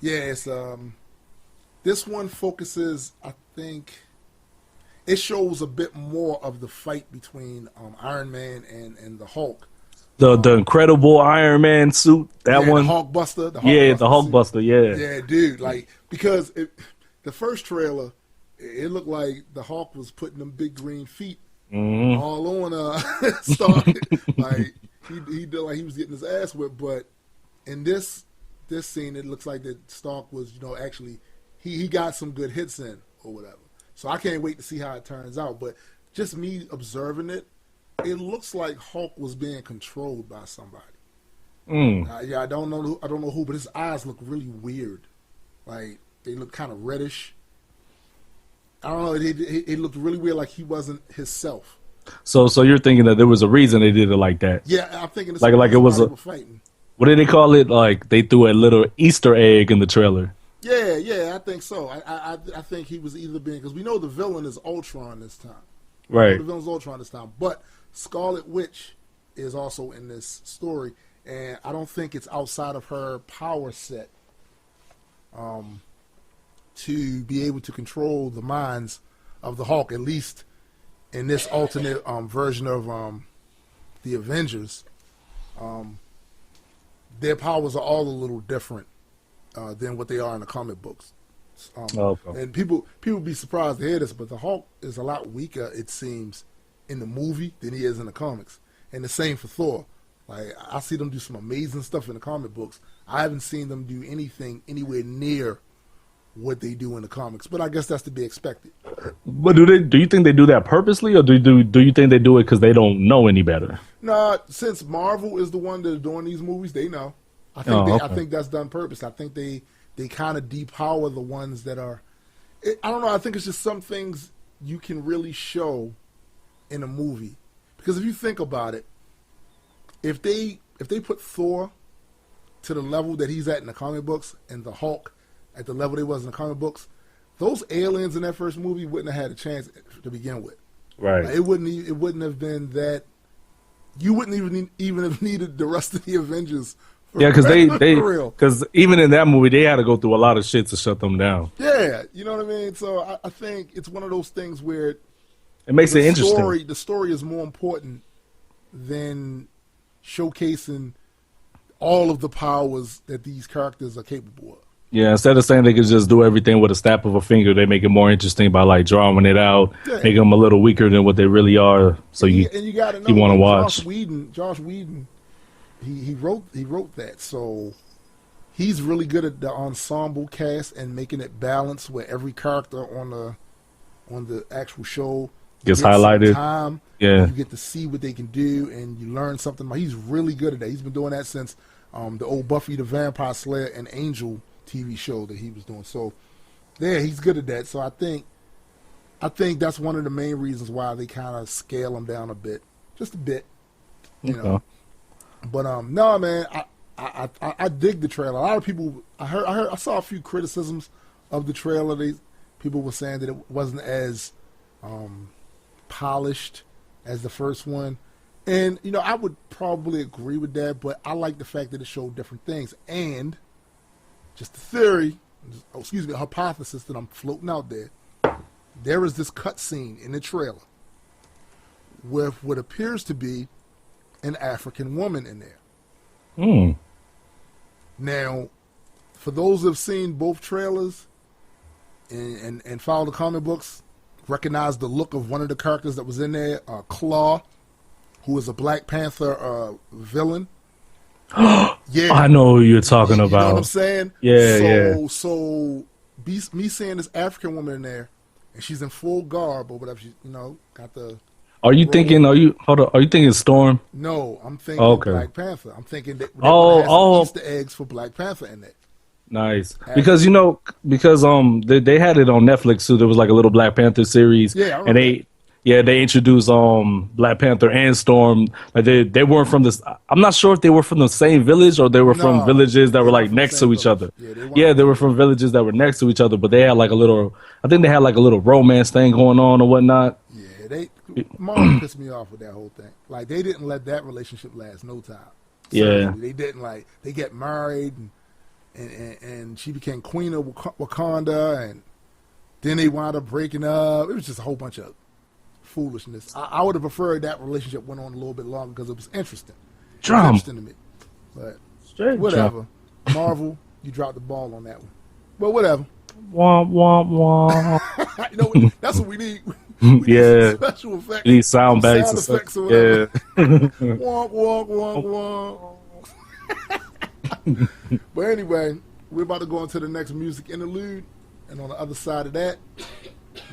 Yeah, it's this one focuses, I think, it shows a bit more of the fight between Iron Man and the Hulk.
The Incredible Iron Man suit, that one.
The Hulkbuster.
The Hulkbuster, yeah.
Yeah, dude, like, because the first trailer, it looked like the Hulk was putting them big green feet all on Stark. Like, he did like he was getting his ass whipped. But in this scene, it looks like that Stark was, actually he got some good hits in or whatever. So I can't wait to see how it turns out. But just me observing it, it looks like Hulk was being controlled by somebody. I don't know who, but his eyes look really weird. Like, they look kind of reddish. I don't know. It looked really weird, like he wasn't himself.
So you're thinking that there was a reason they did it like that?
Yeah, I'm thinking it's
like it was
fighting.
What did they call it? Like, they threw a little Easter egg in the trailer.
Yeah, I think so. I think he was either being, because we know the villain is Ultron this time.
Right.
The villain's Ultron this time, but Scarlet Witch is also in this story, and I don't think it's outside of her power set to be able to control the minds of the Hulk, at least in this alternate version of the Avengers. Their powers are all a little different than what they are in the comic books.
Okay.
And people be surprised to hear this, but the Hulk is a lot weaker, it seems, in the movie than he is in the comics. And the same for Thor. Like, I see them do some amazing stuff in the comic books. I haven't seen them do anything anywhere near what they do in the comics, but I guess that's to be expected.
But do you think they do that purposely, or do you think they do it because they don't know any better?
Nah, since Marvel is the one that's doing these movies, they know. I think that's done purpose. I think they kind of depower the ones that are. I don't know. I think it's just some things you can really show in a movie, because if you think about it, if they put Thor to the level that he's at in the comic books and the Hulk at the level they was in the comic books, those aliens in that first movie wouldn't have had a chance to begin with.
Right.
Like, it wouldn't have been that. You wouldn't even have needed the rest of the Avengers.
Because even in that movie, they had to go through a lot of shit to shut them down.
Yeah, you know what I mean? So I think it's one of those things where
it makes it interesting.
The story is more important than showcasing all of the powers that these characters are capable of.
Yeah, instead of saying they could just do everything with a snap of a finger, they make it more interesting by like drawing it out, making them a little weaker than what they really are. So you
gotta know,
want to watch.
Josh Whedon, he wrote that, so he's really good at the ensemble cast and making it balanced, where every character on the actual show
gets highlighted.
Time.
Yeah,
you get to see what they can do, and you learn something. He's really good at that. He's been doing that since the old Buffy the Vampire Slayer and Angel TV show that he was doing. So Yeah, he's good at that. So I think that's one of the main reasons why they kind of scale him down a bit, just a bit, you know. But no, man, I dig the trailer. A lot of people, I saw a few criticisms of the trailer. People were saying that it wasn't as polished as the first one, and you know, I would probably agree with that. But I like the fact that it showed different things, and just a theory, a hypothesis that I'm floating out there. There is this cut scene in the trailer with what appears to be an African woman in there. Now, for those who have seen both trailers and follow the comic books, recognize the look of one of the characters that was in there, Claw, who is a Black Panther villain. Yeah,
I know who you're talking about.
You know what I'm saying?
Yeah,
So me seeing this African woman in there, and she's in full garb or whatever. She, you know, got the.
Are you thinking? Are you thinking Storm?
No, I'm thinking Black Panther. I'm thinking that they
some
Easter eggs for Black Panther in there.
Nice, because they had it on Netflix too. There was like a little Black Panther series, and they introduced Black Panther and Storm. Like they weren't from this. I'm not sure if they were from the same village or they were from villages that were like next to each other. Yeah, they were from villages that were next to each other, but they had like a little. I think they had like a little romance thing going on or whatnot.
Yeah, Marvel pissed me off with that whole thing. Like they didn't let that relationship last no time. Seriously, they didn't. Like they get married and she became queen of Wakanda, and then they wound up breaking up. It was just a whole bunch of foolishness. I would have preferred that relationship went on a little bit longer because it was interesting. Interesting to me. But whatever. Marvel, you dropped the ball on that one. But whatever.
Womp womp womp.
You know, that's what we need. We need special effects.
We need sound effects
or whatever. Womp womp womp womp. But anyway, we're about to go into the next music interlude, and on the other side of that,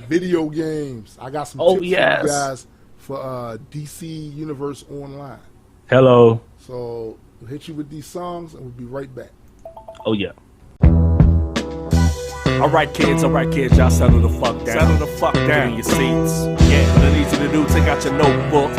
video games. I got some tips for you guys for DC Universe Online.
Hello.
So we'll hit you with these songs, and we'll be right back.
Oh yeah.
All right, kids, y'all settle the fuck down. Get in your seats. Yeah, what I need you to do, take out your notebook.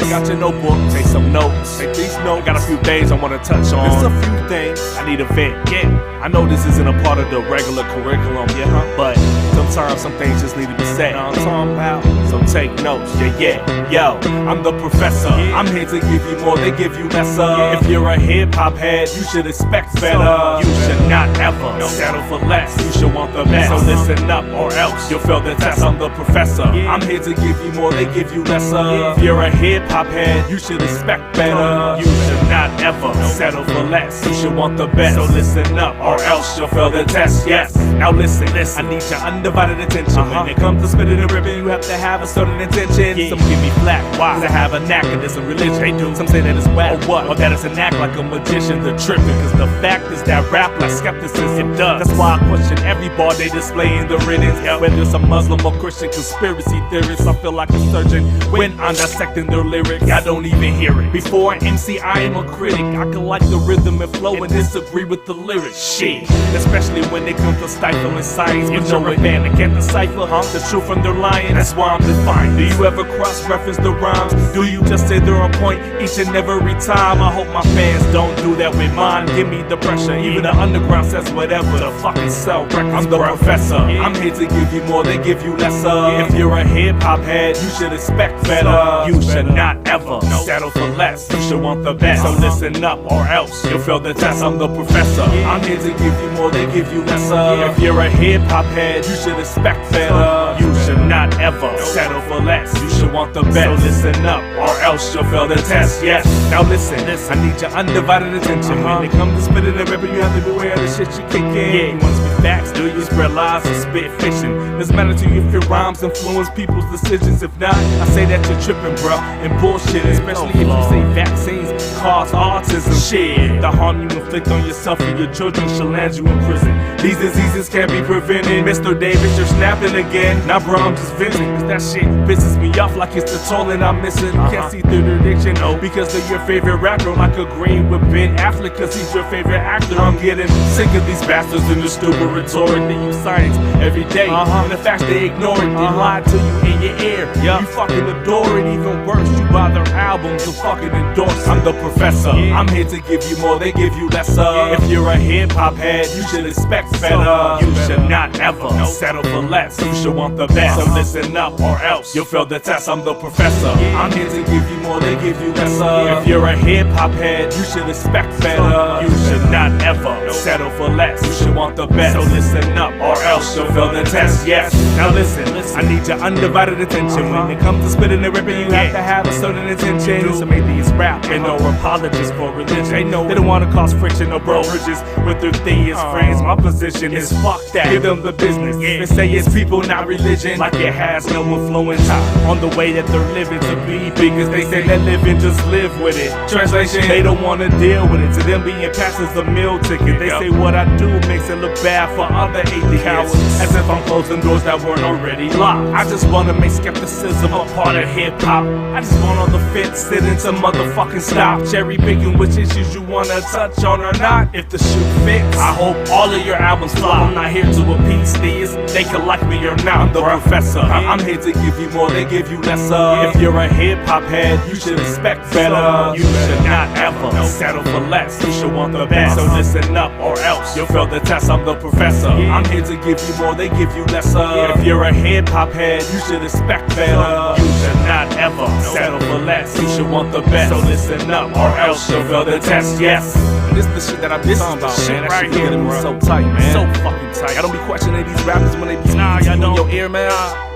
Take some notes. Take these notes. I got a few things I want to touch on. There's a few things I need to vent. Yeah, I know this isn't a part of the regular curriculum, but sometimes some things just need to be said. You know what I'm talking about? So take notes. Yeah. Yo, I'm the professor. I'm here to give you more, they give you lesser. If you're a hip-hop head, you should expect better. You should not ever settle for less. You should want the best. So listen up or else you'll fail the test. I'm the professor. I'm here to give you more, they give you lesser. If you're a hip-hop head, you should expect better. You should not ever settle for less. You should want the best. So listen up or else you'll fail the test. Yes. Now listen. I need your undivided attention. When it comes to spitting and ripping, you have to have a certain intention. Some give me flack. Why? 'Cause I have a knack and it's a religion. They do. Some say that it's whack or what? Or that it's an act like a magician. They're tripping. 'Cause the fact is that rap like skepticism does. That's why I question every bar they display in the riddance. Whether it's a Muslim or Christian conspiracy theorist, I feel like a surgeon when I'm dissecting their lyrics. I don't even hear it. Before an MC, I am a critic. I can like the rhythm and flow and disagree with the lyrics. Shit. Especially when it comes to stifling science. But you're a fan that can't decipher the truth from their lying. That's why I'm defiant. Do you ever cross-reference the rhymes? Do you just say they're on point each and every time? I hope my fans don't do that with mine. Give me the pressure. Even the underground says whatever the fucking sell records. I'm the professor. I'm here to give you more, they give you lesser. If you're a hip-hop head, you should expect better. You should not ever settle for less. You should want the best. So listen up or else you'll fail the test. I'm the professor. I'm here to give you more, they give you lesser. If you're a hip-hop head, you should expect better. You should not ever settle for less. You should want the best. So listen up or else you'll fail the test. Yes. Now listen. I need your undivided attention. When it comes to spitting and ripping, you have to be aware of the shit you kick in. Yeah, you want to spit facts, do you spread lies or spit fiction? Doesn't matter to you if your rhymes influence people's decisions. If not, I say that you're tripping, bro, and bullshit. Especially if you say vaccines cause autism. Shit, the harm you inflict on yourself and your children shall land you in prison. These diseases can't be prevented. Mr. Davis, you're snapping again. Now, bro, I'm just venting, 'cause that shit pisses me off like it's the tolling I'm missing. Can't see through the addiction, because they're your favorite rapper. Like agreeing with Ben Affleck, 'cause he's your favorite actor. I'm getting sick of these bastards and the stupid rhetoric they use science every day. And the facts they ignore it, they lie to you in your ear. You fucking adore it, even worse, you buy their albums and fucking endorse it. I'm the professor, I'm here to give you more, they give you lesser. If you're a hip-hop head, you should expect better. You should not ever settle for less, you should want the best. So listen up or else you'll fail the test. I'm the professor, I'm here to give you more, they give you lesser. If you're a hip-hop head, you should expect better. You should not ever settle for less, you should want the best. So listen up or else you'll fail the test. Yes, now listen, I need your undivided attention. When it comes to spitting and ripping, you have to have a certain intention. So make these rap and no apologies for religion. They know they don't want to cause friction or burn bridges with their theist friends. My position is fuck that, give them the business and say it's people not religion, like it has no influence on the way that they're living to be, because they say that living, just live with it. Translation, they don't want to deal with it. To them being past is a meal ticket. They say what I do makes it look bad for other atheists, as if I'm closing doors that weren't already locked. I just want to make skepticism a part of hip-hop. I just want all the fits sitting to motherfucking stop. Cherry picking which issues you want to touch on or not. If the shoe fits, I hope all of your albums flop. I'm not here to appease these, they can like me or not. I'm the professor, I'm here to give you more, they give you lesser. If you're a hip-hop head, you should expect better. You should not ever settle for less, you should want the best. So listen up or else you'll fail the test. I'm the professor, I'm here to give you more, they give you lesser. If you're a hip-hop head, you should expect better. You should not ever settle for less, you should want the best. So listen up or else you'll fail the test. Yes, this is the shit that I've been talking about, man. That shit getting me so tight, man. So fucking tight. I don't be questioning these rappers when they be speaking in your ear, man.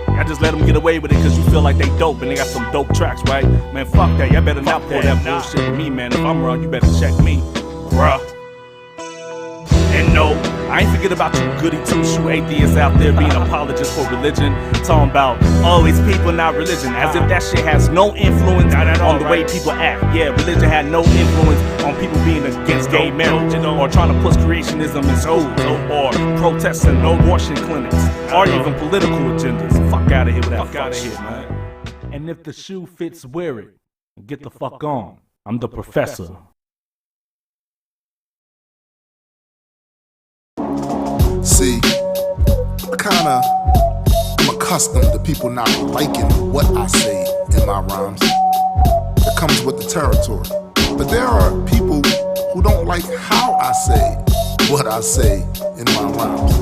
I just let them get away with it cause you feel like they dope and they got some dope tracks, right? Man, fuck that. Y'all better not pull that bullshit with me, man. If I'm wrong, you better check me, bruh. And no, I ain't forget about you goody two-shoe atheists out there being apologists for religion. Talking about, oh, it's people, not religion. As if that shit has no influence on the way people act. Yeah, religion had no influence on people being against gay marriage, or trying to push creationism in schools, or protesting no abortion clinics, or even political agendas. Fuck out of here with that fuck shit, man. And if the shoe fits, wear it. And get the fuck on. I'm the professor.
See, I'm accustomed to people not liking what I say in my rhymes. It comes with the territory. But there are people who don't like how I say what I say in my rhymes.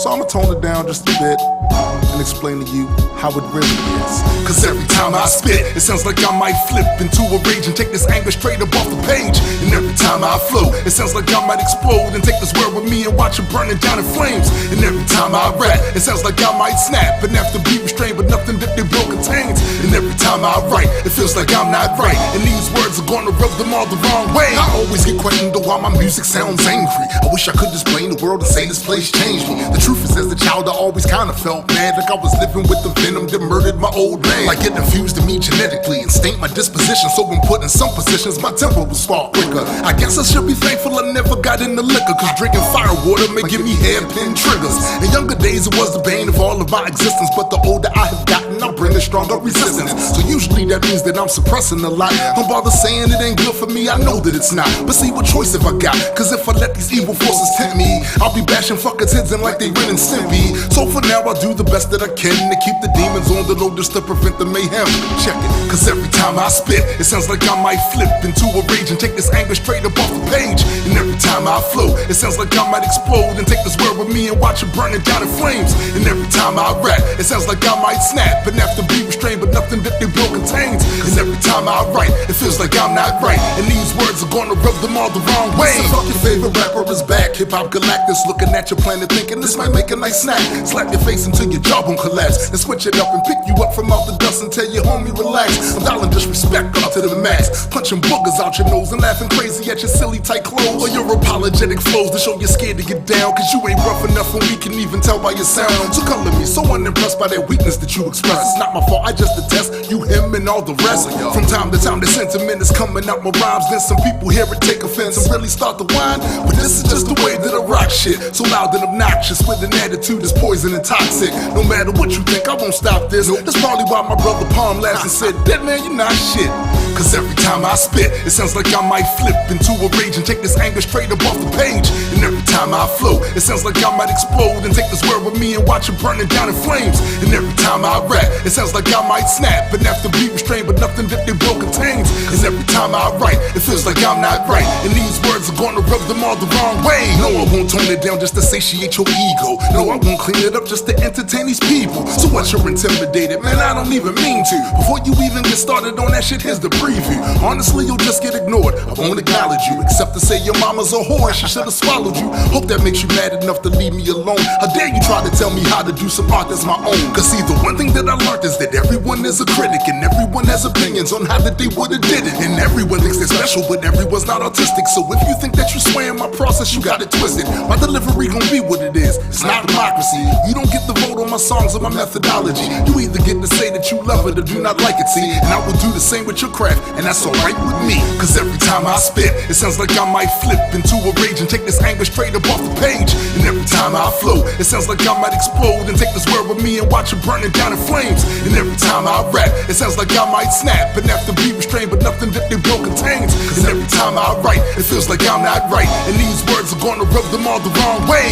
So I'ma tone it down just a bit and explain to you how it really is. Cause every time I spit, it sounds like I might flip into a rage and take this anger straight up off the page. And every time I flow, it sounds like I might explode and take this world with me and watch it burning down in flames. And every time I rap, it sounds like I might snap and have to be restrained, but nothing that they will contains. And every time I write, it feels like I'm not right, and these words are gonna rub them all the wrong way. I always get questioned why my music sounds angry. I wish I could explain the world and say this place changed me. The truth is, as a child, I always kinda felt mad, like I was living with the venom that murdered my old man. Like it infused in me genetically and stained my disposition, so when put in some positions, my temper was far quicker. I guess I should be thankful I never got into liquor, cause drinking fire water may give me hairpin triggers. In younger days, it was the bane of all of my existence, but the older I have gotten, I bring a stronger resistance. So usually that means that I'm suppressing a lot. Don't bother saying it ain't good for me, I know that it's not. But see, what choice have I got? Cause if I let these evil forces tempt me, I'll be bashing fuckers' heads in like they Ren and Stimpy. So for now, I'll do the best that I can to keep the demons on the low just to prevent the mayhem. Check it, cause every time I spit, it sounds like I might flip into a rage and take this anger straight up off the page. And every time I flow, it sounds like I might explode and take this world with me and watch it burning down in flames. And every time I rap, it sounds like I might snap and have to be restrained, but nothing that they will contains. Cause every time I write, it feels like I'm not right, and these words are gonna rub them all the wrong way. So fuck your favorite rapper is back, hip-hop Galactus, looking at your planet thinking this might make a nice snack. Slap your face until your jaw won't collapse, and switch it up and pick you up from out the dust and tell your homie relax. I'm dialing disrespect up to the max, punching boogers out your nose and laughing crazy at your silly tight clothes, or your apologetic flows to show you're scared to get down, cause you ain't rough enough and we can even tell by your sound. So color me so unimpressed by that weakness that you express. It's not my fault, I just detest you, him, and all the rest. From time to time the sentiment is coming out my rhymes, then some people hear it, take offense, and really start to whine. But this is just the way that I rock shit, so loud and obnoxious with an attitude that's poison and toxic. No matter what you think, I won't stop this. That's probably why my brother Palm laughed and said, "Dead man, you're not shit." Cause every time I spit, it sounds like I might flip into a rage and take this anger straight up off the page. And every time time I flow, it sounds like I might explode and take this world with me and watch it burning down in flames. And every time I rap, it sounds like I might snap and have to be restrained, but nothing that they will contains. And every time I write, it feels like I'm not right, and these words are gonna rub them all the wrong way. No, I won't tone it down just to satiate your ego. No, I won't clean it up just to entertain these people. So what, you're intimidated? Man, I don't even mean to. Before you even get started on that shit, here's the preview. Honestly, you'll just get ignored. I won't acknowledge you, except to say your mama's a whore and she should've swallowed you. Hope that makes you mad enough to leave me alone. How dare you try to tell me how to do some art that's my own? Cause see, the one thing that I learned is that everyone is a critic, and everyone has opinions on how that they would've did it. And everyone thinks they're special, but everyone's not autistic. So if you think that you swaying my process, you got it twisted. My delivery gon' be what it is. It's not democracy. You don't get the vote on my songs or my methodology. You either get to say that you love it or do not like it, see? And I will do the same with your craft, and that's alright with me. Cause every time I spit, it sounds like I might flip into a rage and take this anger straight up off the page. And every time I flow, it sounds like I might explode and take this world with me and watch it burning down in flames. And every time I rap, it sounds like I might snap and have to be restrained, but nothing that they will contains. Cause every time I write, it feels like I'm not right, and these words are gonna rub them all the wrong way.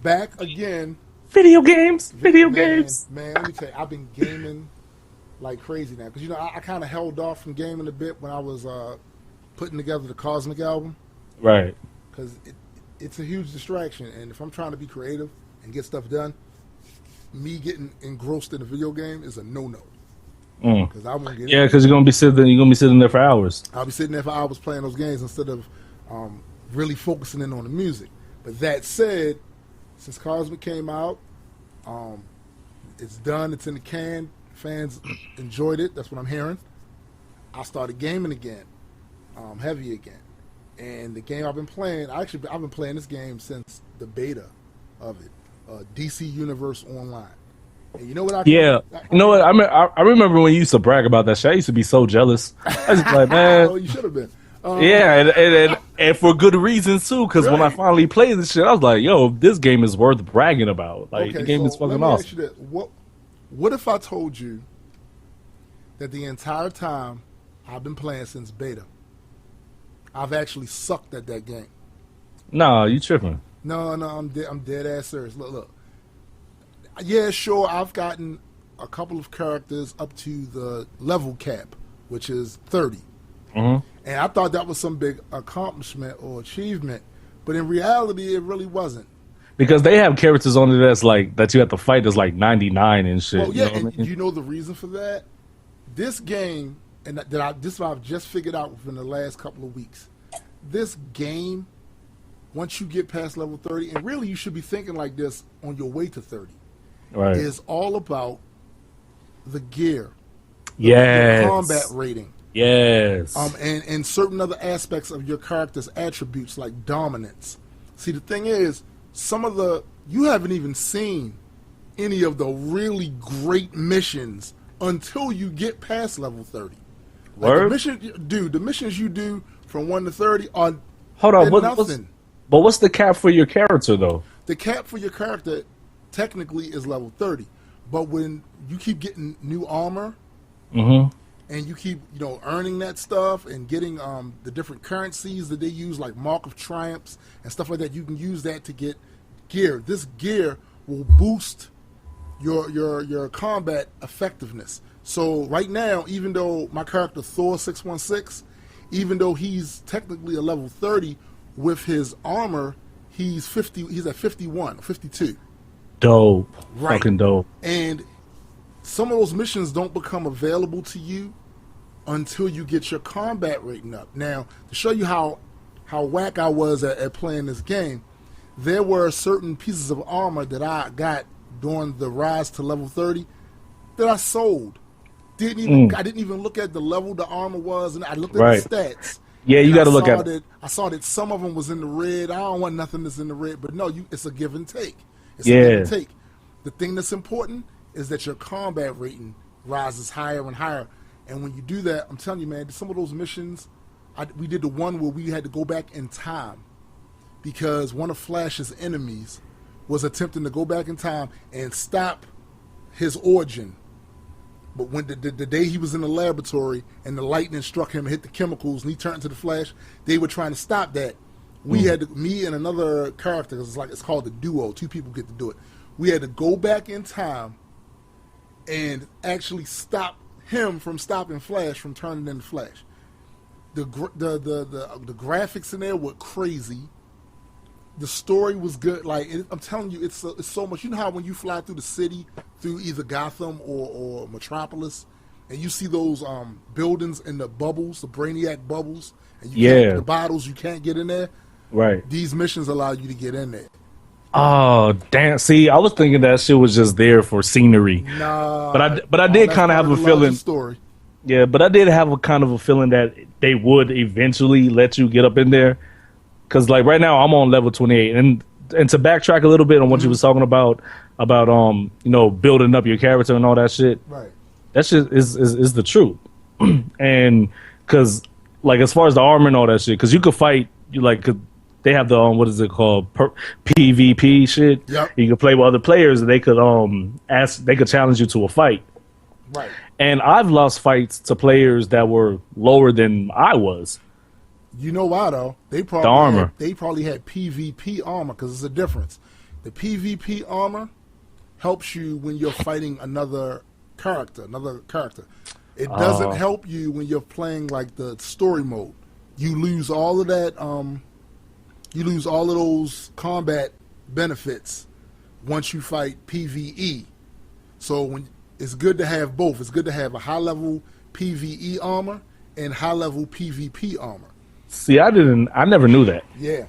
Back again.
Video games.
Man, let me tell you, I've been gaming like crazy now. Because, you know, I kind of held off from gaming a bit when I was putting together the Cosmic album.
Right.
Because it's a huge distraction. And if I'm trying to be creative and get stuff done, me getting engrossed in a video game is a no-no. Because I won't get
because you're gonna be sitting there for hours.
I'll be sitting there for hours playing those games instead of really focusing in on the music. But that said, since Cosmic came out, it's done. It's in the can. Fans enjoyed it. That's what I'm hearing. I started gaming again, heavy again. And the game I've been playing, I've been playing this game since the beta of it, DC Universe Online. And you know what
you know what? I remember when you used to brag about that shit. I used to be so jealous. I was like, man.
Oh, you should have been.
And for good reasons too, because when I finally played this shit, I was like, "Yo, this game is worth bragging about." Like, the game is fucking awesome.
Ask you this. What if I told you that the entire time I've been playing since beta, I've actually sucked at that game?
Nah, you tripping?
No, I'm dead ass serious. Look. Yeah, sure, I've gotten a couple of characters up to the level cap, which is 30.
Mm-hmm.
And I thought that was some big accomplishment or achievement, but in reality, it really wasn't.
Because they have characters on it that's like that you have to fight that's like 99 and shit.
Well, yeah,
you know
and you know the reason for that? This game, and this is what I've just figured out within the last couple of weeks. This game, once you get past level 30, and really you should be thinking like this on your way to 30,
right,
is all about the gear,
the
combat rating.
Yes.
And certain other aspects of your character's attributes like dominance. See, the thing is, you haven't even seen any of the really great missions until you get past level 30. Like the missions you do from 1 to 30 are nothing.
But what's the cap for your character though?
The cap for your character technically is level 30. But when you keep getting new armor, and you keep, earning that stuff and getting the different currencies that they use, like Mark of Triumphs and stuff like that, you can use that to get gear. This gear will boost your combat effectiveness. So right now, even though my character Thor 616, even though he's technically a level 30 with his armor, he's at 51, 52.
Dope.
Right.
Fucking dope.
And some of those missions don't become available to you until you get your combat rating up. Now, to show you how whack I was at playing this game, there were certain pieces of armor that I got during the rise to level 30 that I sold. I didn't even look at the level the armor was, and I looked at the stats.
Yeah, you got to look at
it. I saw that some of them was in the red. I don't want nothing that's in the red, but no, it's a give and take. It's a give and take. The thing that's important is that your combat rating rises higher and higher. And when you do that, I'm telling you, man, some of those missions, we did the one where we had to go back in time because one of Flash's enemies was attempting to go back in time and stop his origin. But when the day he was in the laboratory and the lightning struck him and hit the chemicals and he turned into the Flash, they were trying to stop that. We had to, me and another character, it's called the duo. 2 people get to do it. We had to go back in time and actually stop him from stopping Flash from turning into Flash. The graphics in there were crazy. The story was good. I'm telling you, it's so much. You know how when you fly through the city, through either Gotham or Metropolis, and you see those buildings and the bubbles, the Brainiac bubbles, and the bottles, you can't get in there.
Right.
These missions allow you to get in there.
Oh damn! See, I was thinking that shit was just there for scenery.
Nah,
but I did kind of have a feeling.
Story.
Yeah, but I did have a kind of a feeling that they would eventually let you get up in there. Because like right now I'm on level 28, and to backtrack a little bit on what you was talking about building up your character and all that shit.
Right.
That shit is the truth. And because like as far as the armor and all that shit, because you could fight they have the what is it called PvP shit.
Yep.
You could play with other players and they could challenge you to a fight.
Right.
And I've lost fights to players that were lower than I was.
You know why though? They probably had PvP armor because there's a difference. The PvP armor helps you when you're fighting another character. It doesn't help you when you're playing like the story mode. You lose all of that. You lose all of those combat benefits once you fight PvE. So it's good to have both. It's good to have a high level PvE armor and high level PvP armor.
See, I never knew that.
Yeah.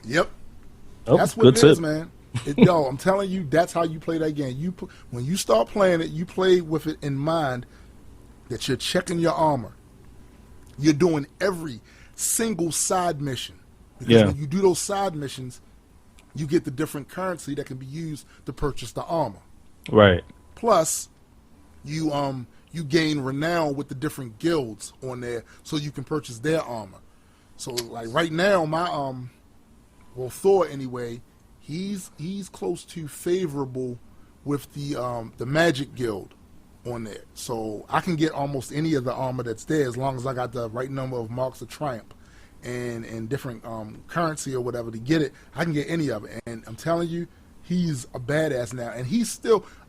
Yep.
Oh,
that's what it is,
tip.
man. Yo, I'm telling you, that's how you play that game. When you start playing it, you play with it in mind that you're checking your armor. You're doing every single side mission. Because when you do those side missions, you get the different currency that can be used to purchase the armor.
Right.
Plus, you gain renown with the different guilds on there, so you can purchase their armor. So like right now, my Thor anyway, he's close to favorable with the Magic Guild on there. So I can get almost any of the armor that's there as long as I got the right number of marks of triumph and different currency or whatever to get it. I can get any of it. And I'm telling you, he's a badass now. And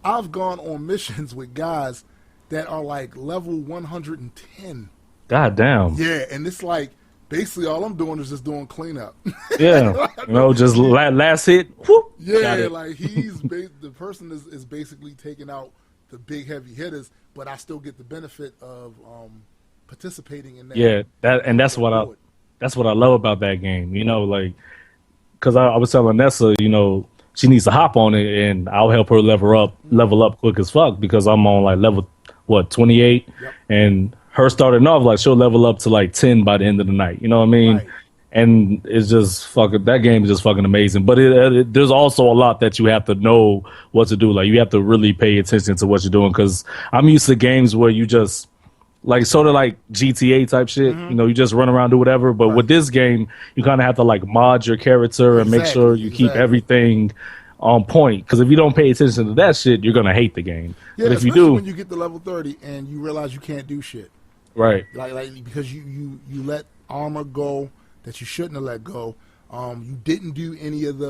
I've gone on missions with guys that are like level 110.
God damn.
Yeah, and it's like basically all I'm doing is just doing cleanup.
Yeah, just last hit. Whoop,
yeah, like the person is basically taking out the big heavy hitters, but I still get the benefit of participating in that.
Yeah, that's what I love about that game. Because I was telling Nessa, she needs to hop on it, and I'll help her level up quick as fuck because I'm on like level 28, and her starting off like she'll level up to like 10 by the end of the night. You know what I mean? Right. And it's just that game is just fucking amazing. But there's also a lot that you have to know what to do. Like you have to really pay attention to what you're doing because I'm used to games where you just like sort of like GTA type shit. Mm-hmm. You just run around, do whatever. But with this game, you kind of have to like mod your character and make sure you keep everything on point. Because if you don't pay attention to that shit, you're gonna hate the game.
Yeah,
but if you do,
when you get to level 30 and you realize you can't do shit,
right?
Like because you let armor go that you shouldn't have let go. You didn't do any of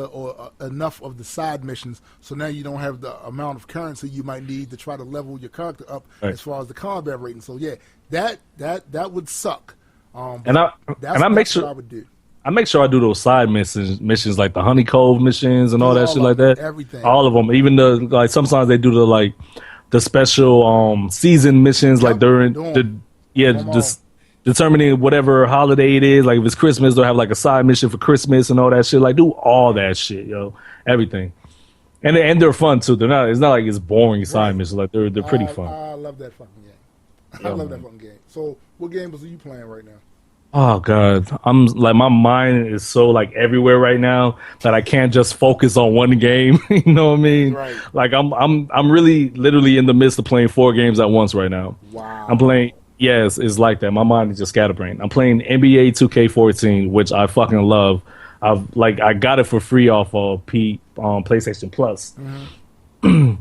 enough of the side missions, so now you don't have the amount of currency you might need to try to level your character up as far as the combat rating. So yeah, that would suck.
I make sure
I would do.
I make sure I do those side missions like the Honey Cove missions and all that shit like that.
Everything,
all of them. Even like sometimes they do the special season missions like during determining whatever holiday it is. Like if it's Christmas, they'll have like a side mission for Christmas and all that shit. Like do all that shit, everything. And they're fun too. It's not like it's boring side missions. Like they're pretty fun.
I love that fucking game. I love that fucking game. So what games are you playing right now?
Oh God, I'm like my mind is so like everywhere right now that I can't just focus on one game. You know what I mean?
Right.
Like I'm really literally in the midst of playing 4 games at once right now.
Wow.
I'm playing. Yes, it's like that. My mind is just scatterbrained. I'm playing NBA 2K14, which I fucking love. I got it for free off of PlayStation Plus, and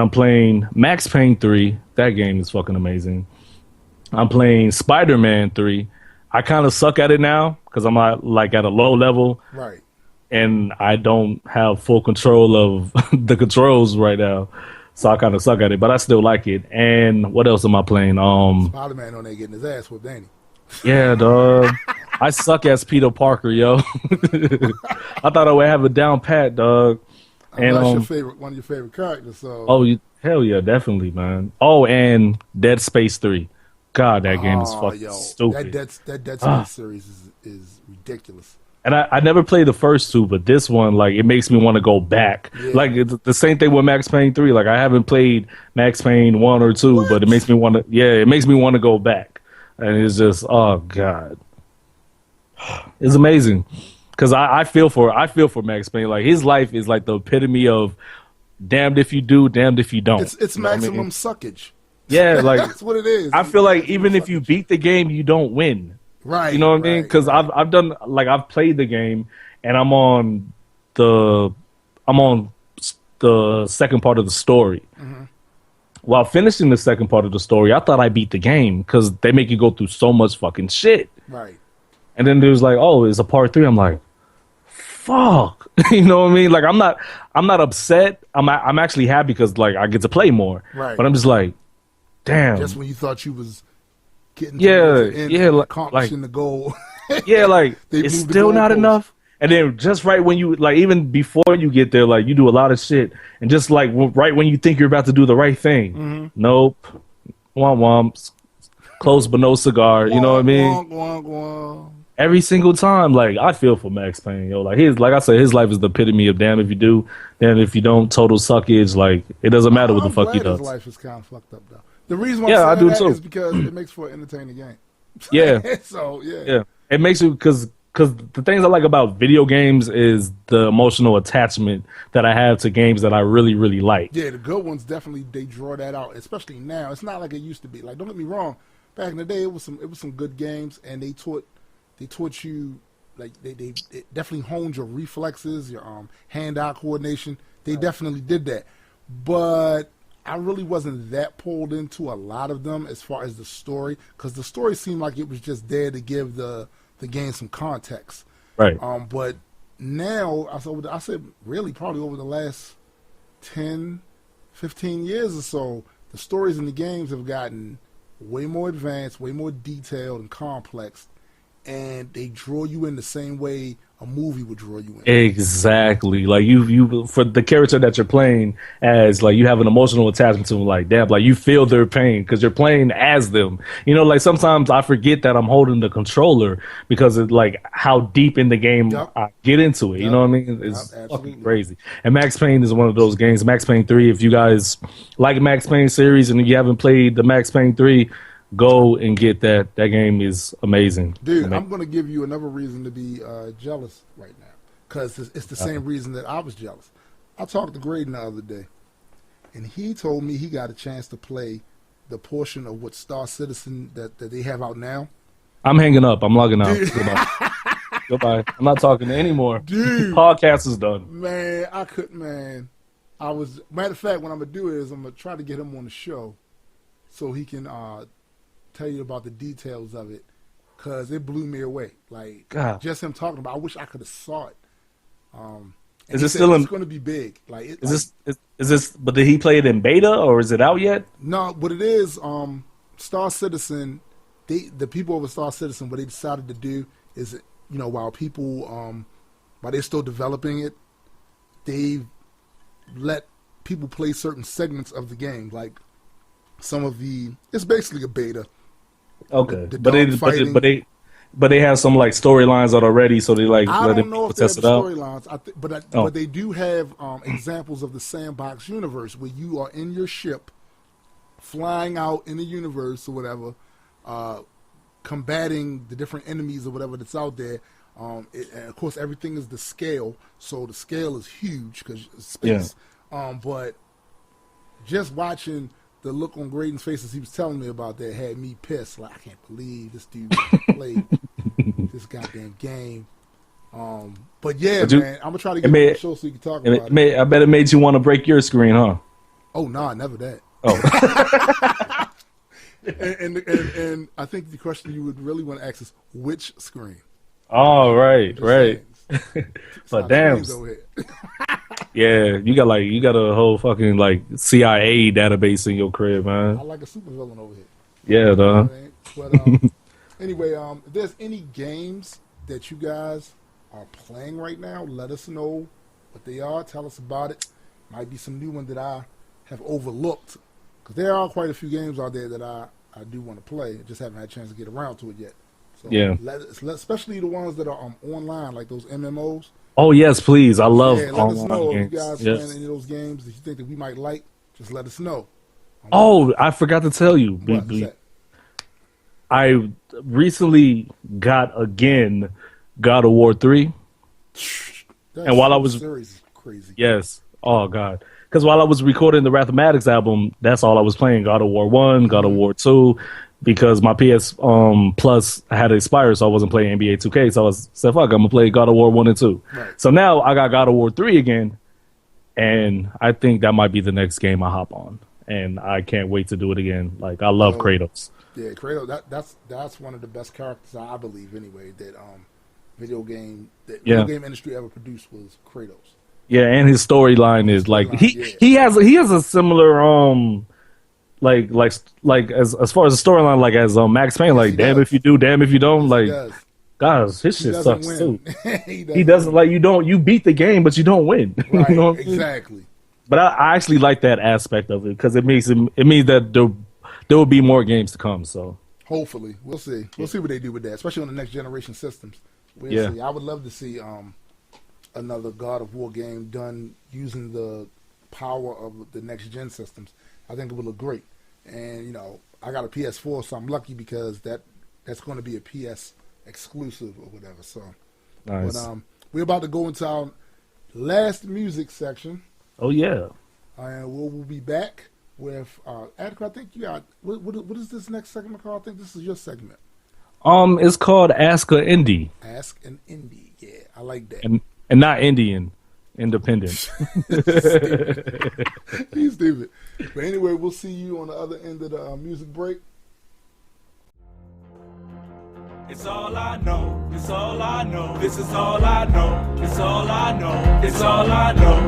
I'm playing Max Payne 3. That game is fucking amazing. I'm playing Spider-Man 3. I kind of suck at it now because I'm like at a low level,
Right.
and I don't have full control of the controls right now, so I kind of suck at it. But I still like it. And what else am I playing?
Spider-Man on there getting his ass whooped, ain't he?
Yeah, dog. I suck as Peter Parker, yo. I thought I would have it down pat, dog. And
That's one of your favorite characters. So.
Hell yeah, definitely, man. Oh, and Dead Space 3. God, that game is fucking stupid.
That Dead Space series is ridiculous.
And I never played the first two, but this one, like, it makes me want to go back.
Yeah.
Like, it's the same thing with Max Payne 3. Like, I haven't played Max Payne 1 or 2, but it makes me want to, it makes me want to go back. And it's just, oh, God. It's amazing. Because I feel for Max Payne. Like, his life is like the epitome of damned if you do, damned if you don't.
It's maximum suckage.
Yeah, like
that's what it is.
I feel like even if you beat the game, you don't win.
Right.
You know what I mean? Because I've done I've played the game and I'm on the second part of the story. Mm-hmm. While finishing the second part of the story, I thought I beat the game because they make you go through so much fucking shit.
Right.
And then there's like, oh, it's a part 3. I'm like, fuck. You know what I mean? Like I'm not upset. I'm actually happy because like I get to play more.
Right.
But I'm just like, damn.
Just when you thought you was getting accomplishing the goal.
Yeah, like it's still not enough. And then just right when you like, even before you get there, like you do a lot of shit, and just like right when you think you're about to do the right thing, nope, womp, close but no cigar. You know what I mean? Every single time, like I feel for Max Payne, yo. Like like I said, his life is the epitome of damn if you do, damn if you don't. Total suckage. Like it doesn't matter what the fuck he does.
His life is kind of fucked up though. The reason why I do that is because it makes for an entertaining game.
Yeah.
So
yeah, it makes you because the things I like about video games is the emotional attachment that I have to games that I really, really like.
Yeah, the good ones definitely they draw that out, especially now. It's not like it used to be. Like don't get me wrong, back in the day it was some good games and they taught you like they definitely honed your reflexes, your hand-eye coordination. They definitely did that, but I really wasn't that pulled into a lot of them as far as the story, because the story seemed like it was just there to give the game some context.
Right.
But now, I said really probably over the last 10, 15 years or so, the stories in the games have gotten way more advanced, way more detailed and complex, and they draw you in the same way a movie would draw you in.
Exactly. Like you for the character that you're playing as, like you have an emotional attachment to them. Like damn, like you feel their pain because you're playing as them. You know, like sometimes I forget that I'm holding the controller because it's like how deep in the game I get into it. You know what I mean? It's fucking crazy. And Max Payne is one of those games. Max Payne 3. If you guys like Max Payne series and you haven't played the Max Payne 3. Go and get that. That game is amazing.
Dude, I'm going to give you another reason to be jealous right now. Because it's the same reason that I was jealous. I talked to Graydon the other day. And he told me he got a chance to play the portion of what Star Citizen that they have out now.
I'm hanging up. I'm logging out. Goodbye. Goodbye. I'm not talking to anymore.
Dude.
Podcast is done.
Man, I couldn't, man. Matter of fact, what I'm going to do is I'm going to try to get him on the show so he can tell you about the details of it, because it blew me away. Like
God.
Just him talking about. I wish I could have saw it.
Is it still
it's going to be big? Like
is this? But did he play it in beta or is it out yet?
No, what it is, Star Citizen. The people over Star Citizen, what they decided to do is, while they're still developing it, they've let people play certain segments of the game, like some of it's basically a beta.
Okay, but they have some like storylines out already, so they like
I
let
don't know if they have
test it out.
storylines, but they do have examples of the sandbox universe where you are in your ship, flying out in the universe or whatever, combating the different enemies or whatever that's out there. And of course, everything is the scale, so the scale is huge because space. Yeah. But just watching the look on Graydon's face as he was telling me about that had me pissed. Like, I can't believe this dude played this goddamn game. But yeah, man, I'm gonna try to get on the show so you can talk about it.
I bet it made you want to break your screen, huh?
Oh, nah, never that.
Oh.
and I think the question you would really want to ask is which screen.
Oh, right. But damn. Yeah, you got a whole fucking like CIA database in your crib, man.
I like a supervillain over here.
Yeah, though.
But anyway, if there's any games that you guys are playing right now, let us know what they are. Tell us about it. Might be some new one that I have overlooked, because there are quite a few games out there that I do want to play. I just haven't had a chance to get around to it yet. So
yeah,
especially the ones that are online, like those MMOs.
Oh yes, please. I love
let us know if you guys playing any of those games that you think that we might like. Just let us know.
Oh, I forgot to tell you. I recently got again God of War 3. And while I was
series is crazy.
Yes. Oh God. Because while I was recording the Mathematics album, that's all I was playing. God of War 1, God of War 2, because my PS Plus had expired, so I wasn't playing NBA 2K. So I said, fuck, I'm going to play God of War 1 and 2. Right. So now I got God of War 3 again, and I think that might be the next game I hop on. And I can't wait to do it again. Like, I love Kratos.
Yeah, Kratos, that's one of the best characters, I believe, anyway, that video game industry ever produced was Kratos.
Yeah, and his storyline is like he has a similar like as far as the storyline, like as Max Payne, like damn if you do, damn if you don't, like guys, his shit sucks too. he doesn't like you beat the game, but you don't win.
Right,
you know
exactly.
But I actually like that aspect of it because it means that there will be more games to come. So
hopefully we'll see what they do with that, especially on the next generation systems. We'll see. I would love to see another God of War game done using the power of the next gen systems. I think it would look great. And I got a PS4, so I'm lucky because that's going to be a PS exclusive or whatever. So,
nice.
But we're about to go into our last music section.
Oh yeah.
And we'll be back with Adekwit. I think you got what is this next segment called? I think this is your segment.
It's called Ask an Indie.
Ask an Indie. Yeah, I like that.
And not Indian, independent.
He's stupid. But anyway, we'll see you on the other end of the music break.
It's all I know, it's all I know, this is all I know, it's all I know, it's all I know.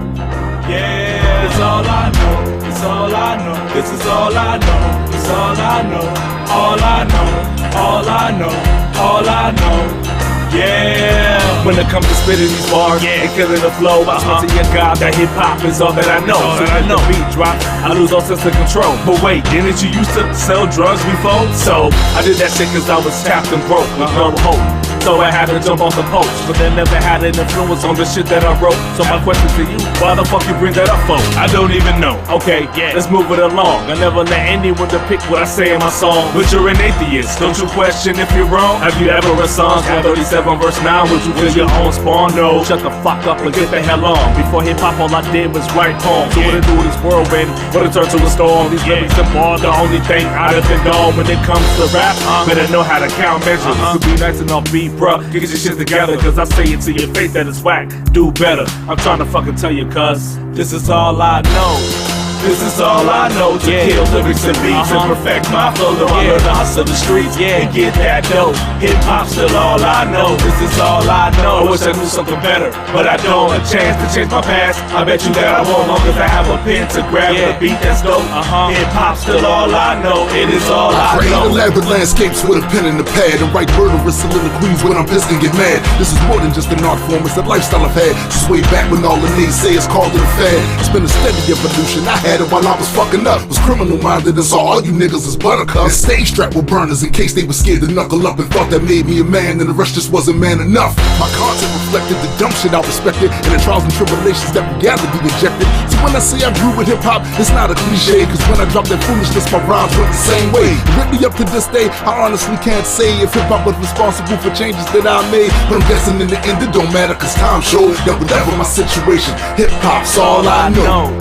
Yeah, it's all I know, it's all I know, this is all I know, it's all I know, all I know, all I know, all I know. Yeah, when it comes to spitting these bars and killing the flow, I swear to your God that hip hop is all that I know. So when the beat drop, I lose all sense of control. But wait, didn't you used to sell drugs before? So I did that shit cause I was tapped and broke with no hope. So I had to jump off the post, but that never had an influence on the shit that I wrote. So my question to you, why the fuck you bring that up for? I don't even know. Okay, let's move it along. I never let anyone depict what I say in my song. But you're an atheist, don't you question if you're wrong? Have you ever read Psalms 137 verse 9? Would you feel your own spawn? No, shut the fuck up and get the hell on. Before hip hop all I did was write poems. So what to do with this whirlwind, what it turn to a storm. These lyrics are all the only thing I'd have been on when it comes to rap. Better know how to count measures. To be nice and upbeat, bruh. Get your shit together, cause I say it to your face that it's whack. Do better. I'm trying to fucking tell you, cuz this is all I know. This is all I know, to kill lyrics and beats and perfect my flow. To learn the hustle of the streets and get that dope. Hip hop still all I know. This is all I know. I wish I knew something better, but I don't. A chance to change my past, I bet you that I won't. Long as I have a pen to grab a beat that's dope. Hip hop still all I know. It is all I know.
Create elaborate landscapes with a pen and a pad and write murderous soliloquies when I'm pissed and get mad. This is more than just an art form, it's a lifestyle I've had since way back when all the naysayers called it a fad. It's been a steady evolution. I had it while I was fucking up. Was criminal minded and saw all you niggas as buttercups. And stayed strapped with burners in case they were scared to knuckle up and thought that made me a man and the rest just wasn't man enough. My content reflected the dumb shit I respected and the trials and tribulations that began to be rejected. So when I say I grew with hip hop, it's not a cliche, cause when I dropped that foolishness, my rhymes went the same way. Really up to this day, I honestly can't say if hip hop was responsible for changes that I made, but I'm guessing in the end it don't matter, cause time showed that whatever my situation, hip hop's all I know.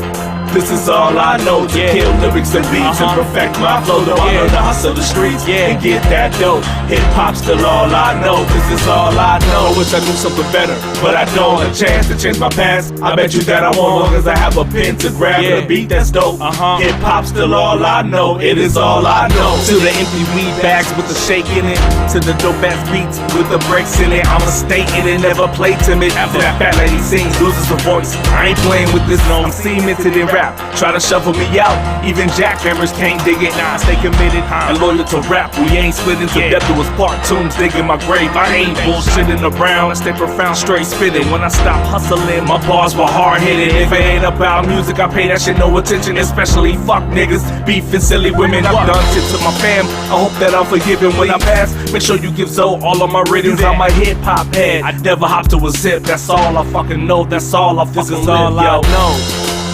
This is all I know, to kill lyrics and beats and perfect my flow. Though I learn to hustle the streets and get that dope. Hip hop's still all I know. This is all I know. I wish I knew something better, but I don't. A chance to change my past, I bet you that I won't, long as I have a pen to grab and a beat that's dope. Hip hop's still all I know. It is all I know. To the empty weed bags with the shake in it, to the dope ass beats with the breaks in it. I'ma stay in it, never play timid. After that fat lady sings, loses her voice. I ain't playing with this, no. I'm cemented in rap. Try to shuffle me out, even jackhammers can't dig it. Nah, I stay committed and loyal to rap. We ain't splitting to death do us part. Tombs digging my grave. I ain't bullshitting around. I stay profound, straight spitting. When I stop hustling, my bars were hard hitting. If it ain't about music, I pay that shit no attention. Especially fuck niggas, beef and silly women. I've done shit to my fam. I hope that I'm forgiven when I pass. Make sure you give Zoe all of my rhythms. I'm a hip hop head. I never hop to a zip. That's all I fucking know. That's all I fucking live, yo.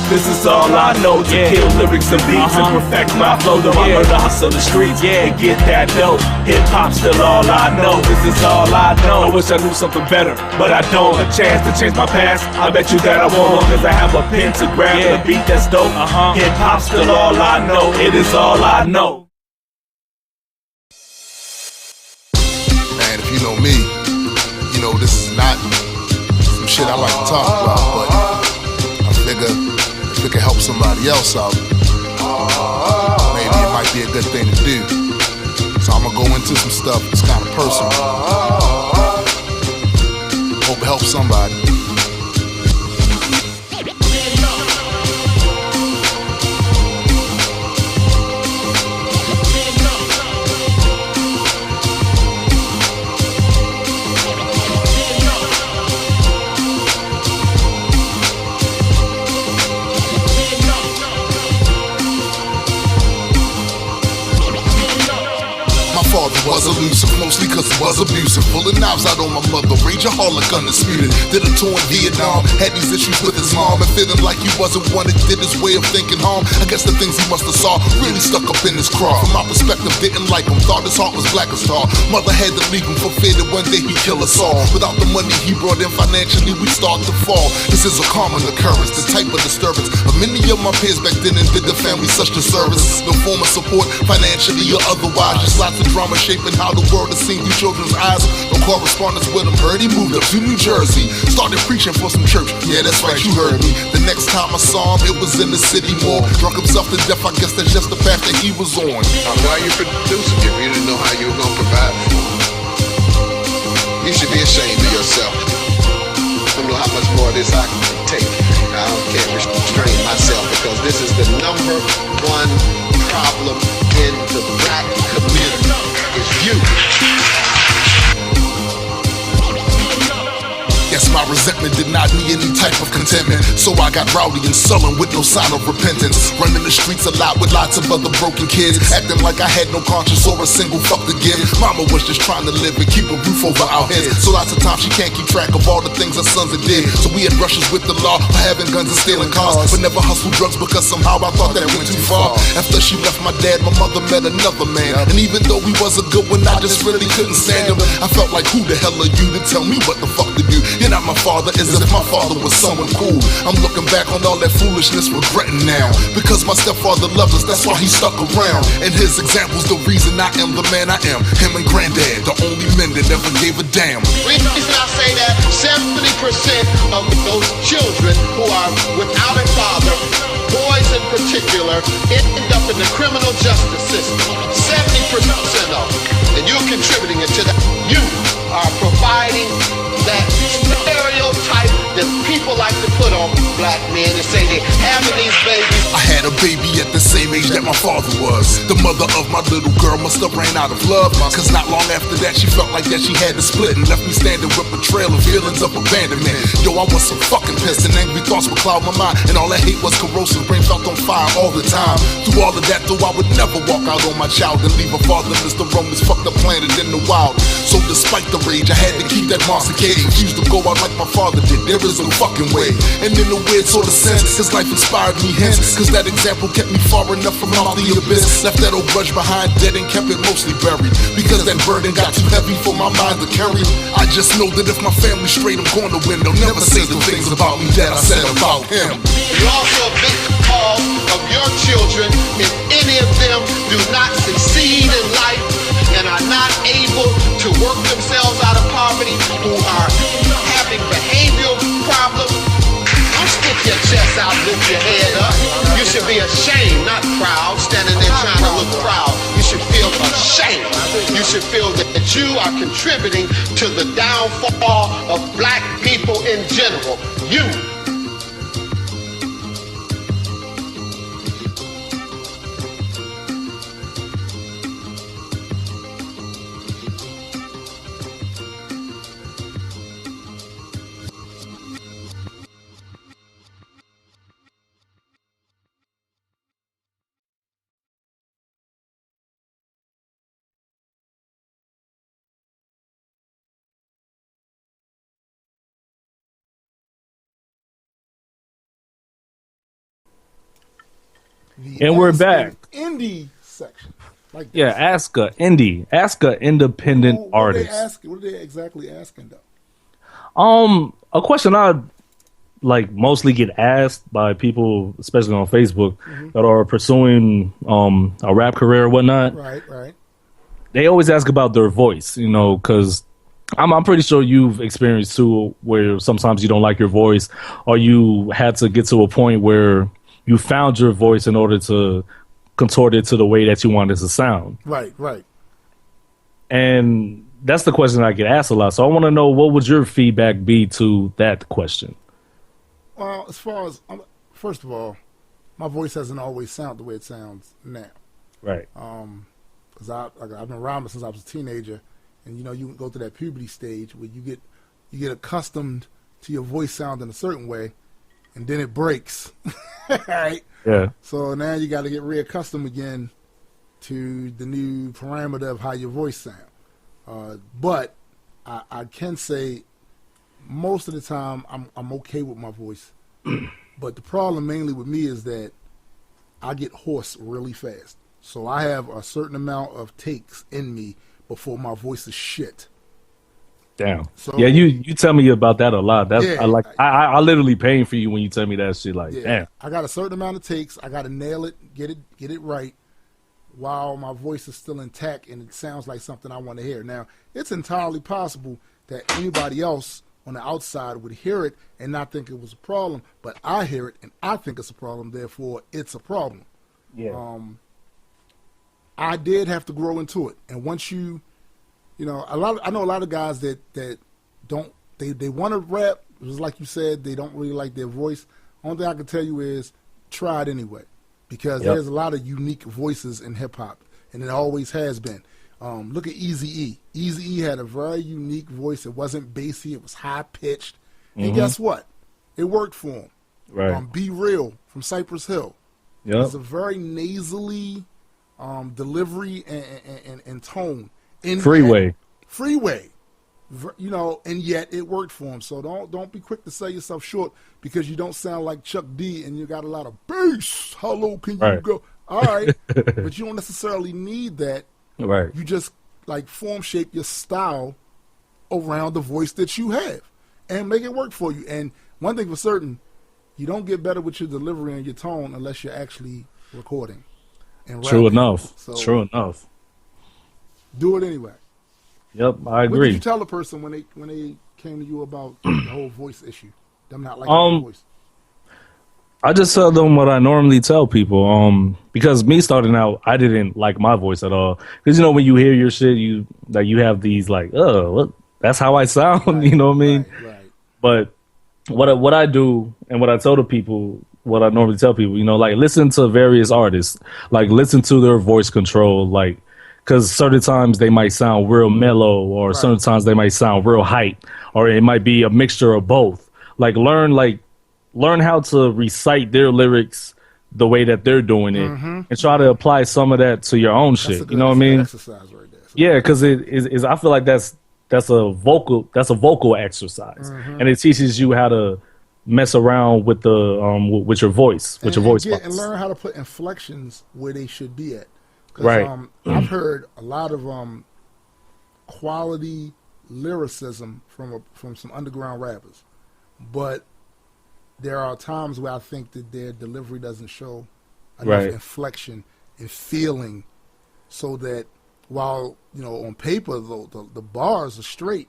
This is all I know, to kill lyrics and beats and perfect my flow. Though I learn to hustle the streets and get that dope. Hip hop's still all I know. This is all I know. I wish I knew something better, but I don't. A chance to change my past, I bet you that I won't, long as I have a pen to grab and a beat that's dope. Hip hop's still all I know. It is all I know.
Man, if you know me, you know this is not some shit I like to talk about, but I figure if it can help somebody else out, maybe it might be a good thing to do. So I'm gonna go into some stuff that's kind of personal. Hope it helps somebody. Was elusive, mostly cause he was abusive. Pulling knives out on my mother, rageaholic undisputed. Did a tour in Vietnam, had these issues with his mom, and feeling like he wasn't one that did his way of thinking harm. I guess the things he must have saw really stuck up in his craw. From my perspective, didn't like him, thought his heart was black as tar. Mother had to leave him for fear that one day he'd kill us all. Without the money he brought in financially, we'd start to fall. This is a common occurrence, the type of disturbance. But many of my peers back then did the family such disservice. No form of support, financially or otherwise. Just lots of drama shaping how the world is seen through children's eyes. No correspondence with him, heard he moved up to New Jersey. Started preaching for some church, yeah that's right, you heard me. The next time I saw him, it was in the city mall. Drunk himself to death, I guess that's just the path that he was on.
Why are you producing if you didn't know how you were going to provide for him? You should be ashamed of yourself. I don't know how much more of this I can take. I can't restrain myself because this is the #1 problem in the black community. It's you.
Yes, my resentment did not need any type of contentment, so I got rowdy and sullen with no sign of repentance. Running the streets a lot with lots of other broken kids, acting like I had no conscience or a single fuck to give. Mama was just trying to live and keep a roof over our heads, so lots of times she can't keep track of all the things her sons had did. So we had brushes with the law for having guns and stealing cars, but never hustled drugs because somehow I thought that went too far. After she left my dad, my mother met another man, and even though he was a good one, I just really couldn't stand him. I felt like, who the hell are you to tell me what the fuck to do? You're not my father, as if my father was someone cool. I'm looking back on all that foolishness, regretting now, because my stepfather loved us, that's why he stuck around. And his example's the reason I am the man I am. Him and granddad, the only men that never gave a damn.
The reason I say that, 70% of those children who are without a father, boys in particular, end up in the criminal justice system. 70% of them. And you're contributing to that. You are providing that stereotype that people like to put on black men and say they having these babies.
I had a baby at the same age that my father was. The mother of my little girl must have ran out of love, cause not long after that she felt like that she had to split and left me standing with betrayal and feelings of abandonment. Yo, I was so fucking pissed and angry thoughts would cloud my mind, and all I hate was corrosive, brain felt on fire all the time. Through all of that though, I would never walk out on my child and leave a fatherless to roam this fucked up planet in the wild. So despite the rage, I had to keep that monster cage. Refused to go out like my father did, there is no fucking way. And in a weird sort of sense, his life inspired me hence, cause that example kept me far enough from out the abyss. Left that old grudge behind dead and kept it mostly buried, because that burden got too heavy for my mind to carry. I just know that if my family's straight, I'm going to win. They'll never say the things about me that I said about him.
You also make the call of your children if any of them do not succeed in life and are not able to work themselves out of poverty, who are having behavioral problems. Don't stick your chest out, lift your head up. You should be ashamed, not proud, standing there trying to look proud. You should feel ashamed. You should feel that you are contributing to the downfall of black people in general. You.
And we're back.
Indie section. Like
yeah, ask a independent artist.
What are they exactly asking though?
A question I like mostly get asked by people, especially on Facebook, that are pursuing a rap career or whatnot.
Right.
They always ask about their voice, you know, because I'm pretty sure you've experienced too, where sometimes you don't like your voice, or you had to get to a point where you found your voice in order to contort it to the way that you want it to sound.
Right.
And that's the question I get asked a lot. So I want to know, what would your feedback be to that question?
Well, as far as, first of all, my voice hasn't always sounded the way it sounds now.
Right.
Because I've been around since I was a teenager, and you know, you go through that puberty stage where you get accustomed to your voice sounding a certain way, and then it breaks. Right?
Yeah.
So now you got to get reaccustomed again to the new parameter of how your voice sounds. But I can say most of the time I'm okay with my voice. But the problem mainly with me is that I get hoarse really fast. So I have a certain amount of takes in me before my voice is shit.
Damn.
So,
yeah, you tell me about that a lot. That's
yeah,
I literally paying for you when you tell me that shit. Like, damn.
I got a certain amount of takes. I got to nail it, get it right, while my voice is still intact and it sounds like something I want to hear. Now, it's entirely possible that anybody else on the outside would hear it and not think it was a problem, but I hear it and I think it's a problem. Therefore, it's a problem.
Yeah.
I did have to grow into it, and once you know, I know a lot of guys that don't they want to rap. Just like you said, they don't really like their voice. Only thing I can tell you is try it anyway, because there's a lot of unique voices in hip hop, and it always has been. Look at Eazy-E. Eazy-E had a very unique voice. It wasn't bassy. It was high pitched, and guess what? It worked for him.
Right.
Be Real from Cypress Hill.
Yeah.
It's a very nasally delivery and tone. Freeway, you know, and yet it worked for him. So don't be quick to sell yourself short because you don't sound like Chuck D and you got a lot of bass. How low can you go? All right, but you don't necessarily need that.
Right.
You just like form shape your style around the voice that you have and make it work for you. And one thing for certain, you don't get better with your delivery and your tone unless you're actually recording. And
True
rapping.
enough.
So,
True enough.
Do it anyway.
Yep, I agree.
What did you tell a person when they came to you about the whole voice issue? Them not liking their voice.
I just tell them what I normally tell people. Because me starting out, I didn't like my voice at all. Because you know when you hear your shit, you have these like, what? That's how I sound.
Right,
you know what I mean?
Right.
But what I do and what I tell the people, what I normally tell people, like listen to various artists, like listen to their voice control, like because certain times they might sound real mellow, or certain times they might sound real hype, or it might be a mixture of both. Learn how to recite their lyrics the way that they're doing it, and try to apply some of that to your own shit. You know what I mean?
Exercise right there.
Yeah, because it is. I feel like that's a vocal exercise, and it teaches you how to mess around with the with your voice, with your voice box.
And learn how to put inflections where they should be at.
Right.
I've heard a lot of quality lyricism from some underground rappers, but there are times where I think that their delivery doesn't show enough inflection and feeling, so that while on paper the bars are straight,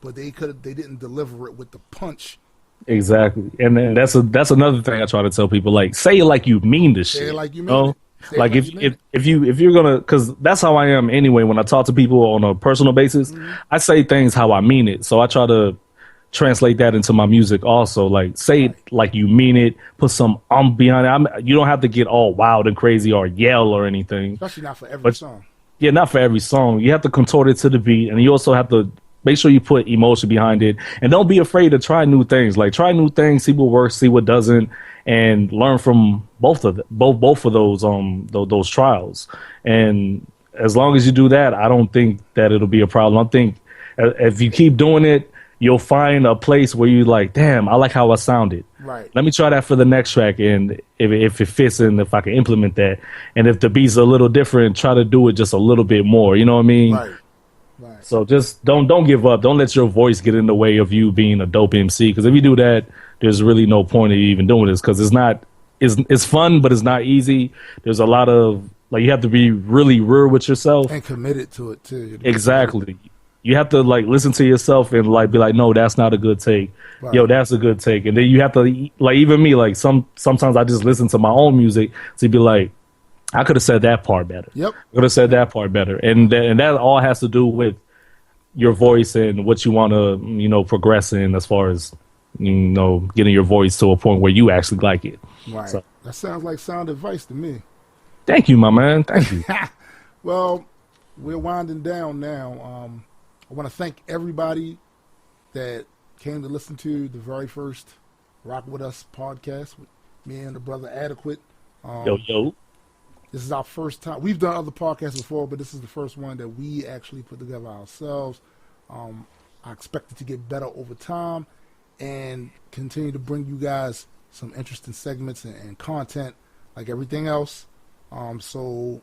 but they didn't deliver it with the punch.
Exactly, and that's another thing I try to tell people, like say it like you mean this shit.
Say it like you mean it.
Like if you're gonna, because that's how I am anyway. When I talk to people on a personal basis, I say things how I mean it. So I try to translate that into my music also. Like say it like you mean it. Put some behind it. You don't have to get all wild and crazy or yell or anything.
Especially not for every song.
Yeah, not for every song. You have to contort it to the beat, and you also have to make sure you put emotion behind it. And don't be afraid to try new things. Like try new things, see what works, see what doesn't, and learn from both of those trials. And as long as you do that, I don't think that it'll be a problem. I think if you keep doing it, you'll find a place where you like, damn, I like how I sounded.
Right.
Let me try that for the next track, and if it fits and if I can implement that, and if the beat's a little different, try to do it just a little bit more. You know what I mean?
Right. Right.
So just don't give up. Don't let your voice get in the way of you being a dope MC. Because if you do that, there's really no point of you even doing this. Because it's fun, but it's not easy. There's a lot of you have to be really real with yourself
and committed to it too.
Exactly. You have to listen to yourself and be like, no, that's not a good take. Right. Yo, that's a good take. And then you have to even me sometimes I just listen to my own music to be like, I could have said that part better.
Yep.
I could have said that part better. And that all has to do with your voice and what you want to, progress in as far as, getting your voice to a point where you actually like it.
Right.
So,
that sounds like sound advice to me.
Thank you, my man. Thank you.
Well, we're winding down now. I want to thank everybody that came to listen to the very first Rock With Us podcast with me and the brother Adekwit.
Yo.
This is our first time. We've done other podcasts before, but this is the first one that we actually put together ourselves. I expect it to get better over time and continue to bring you guys some interesting segments and content like everything else. So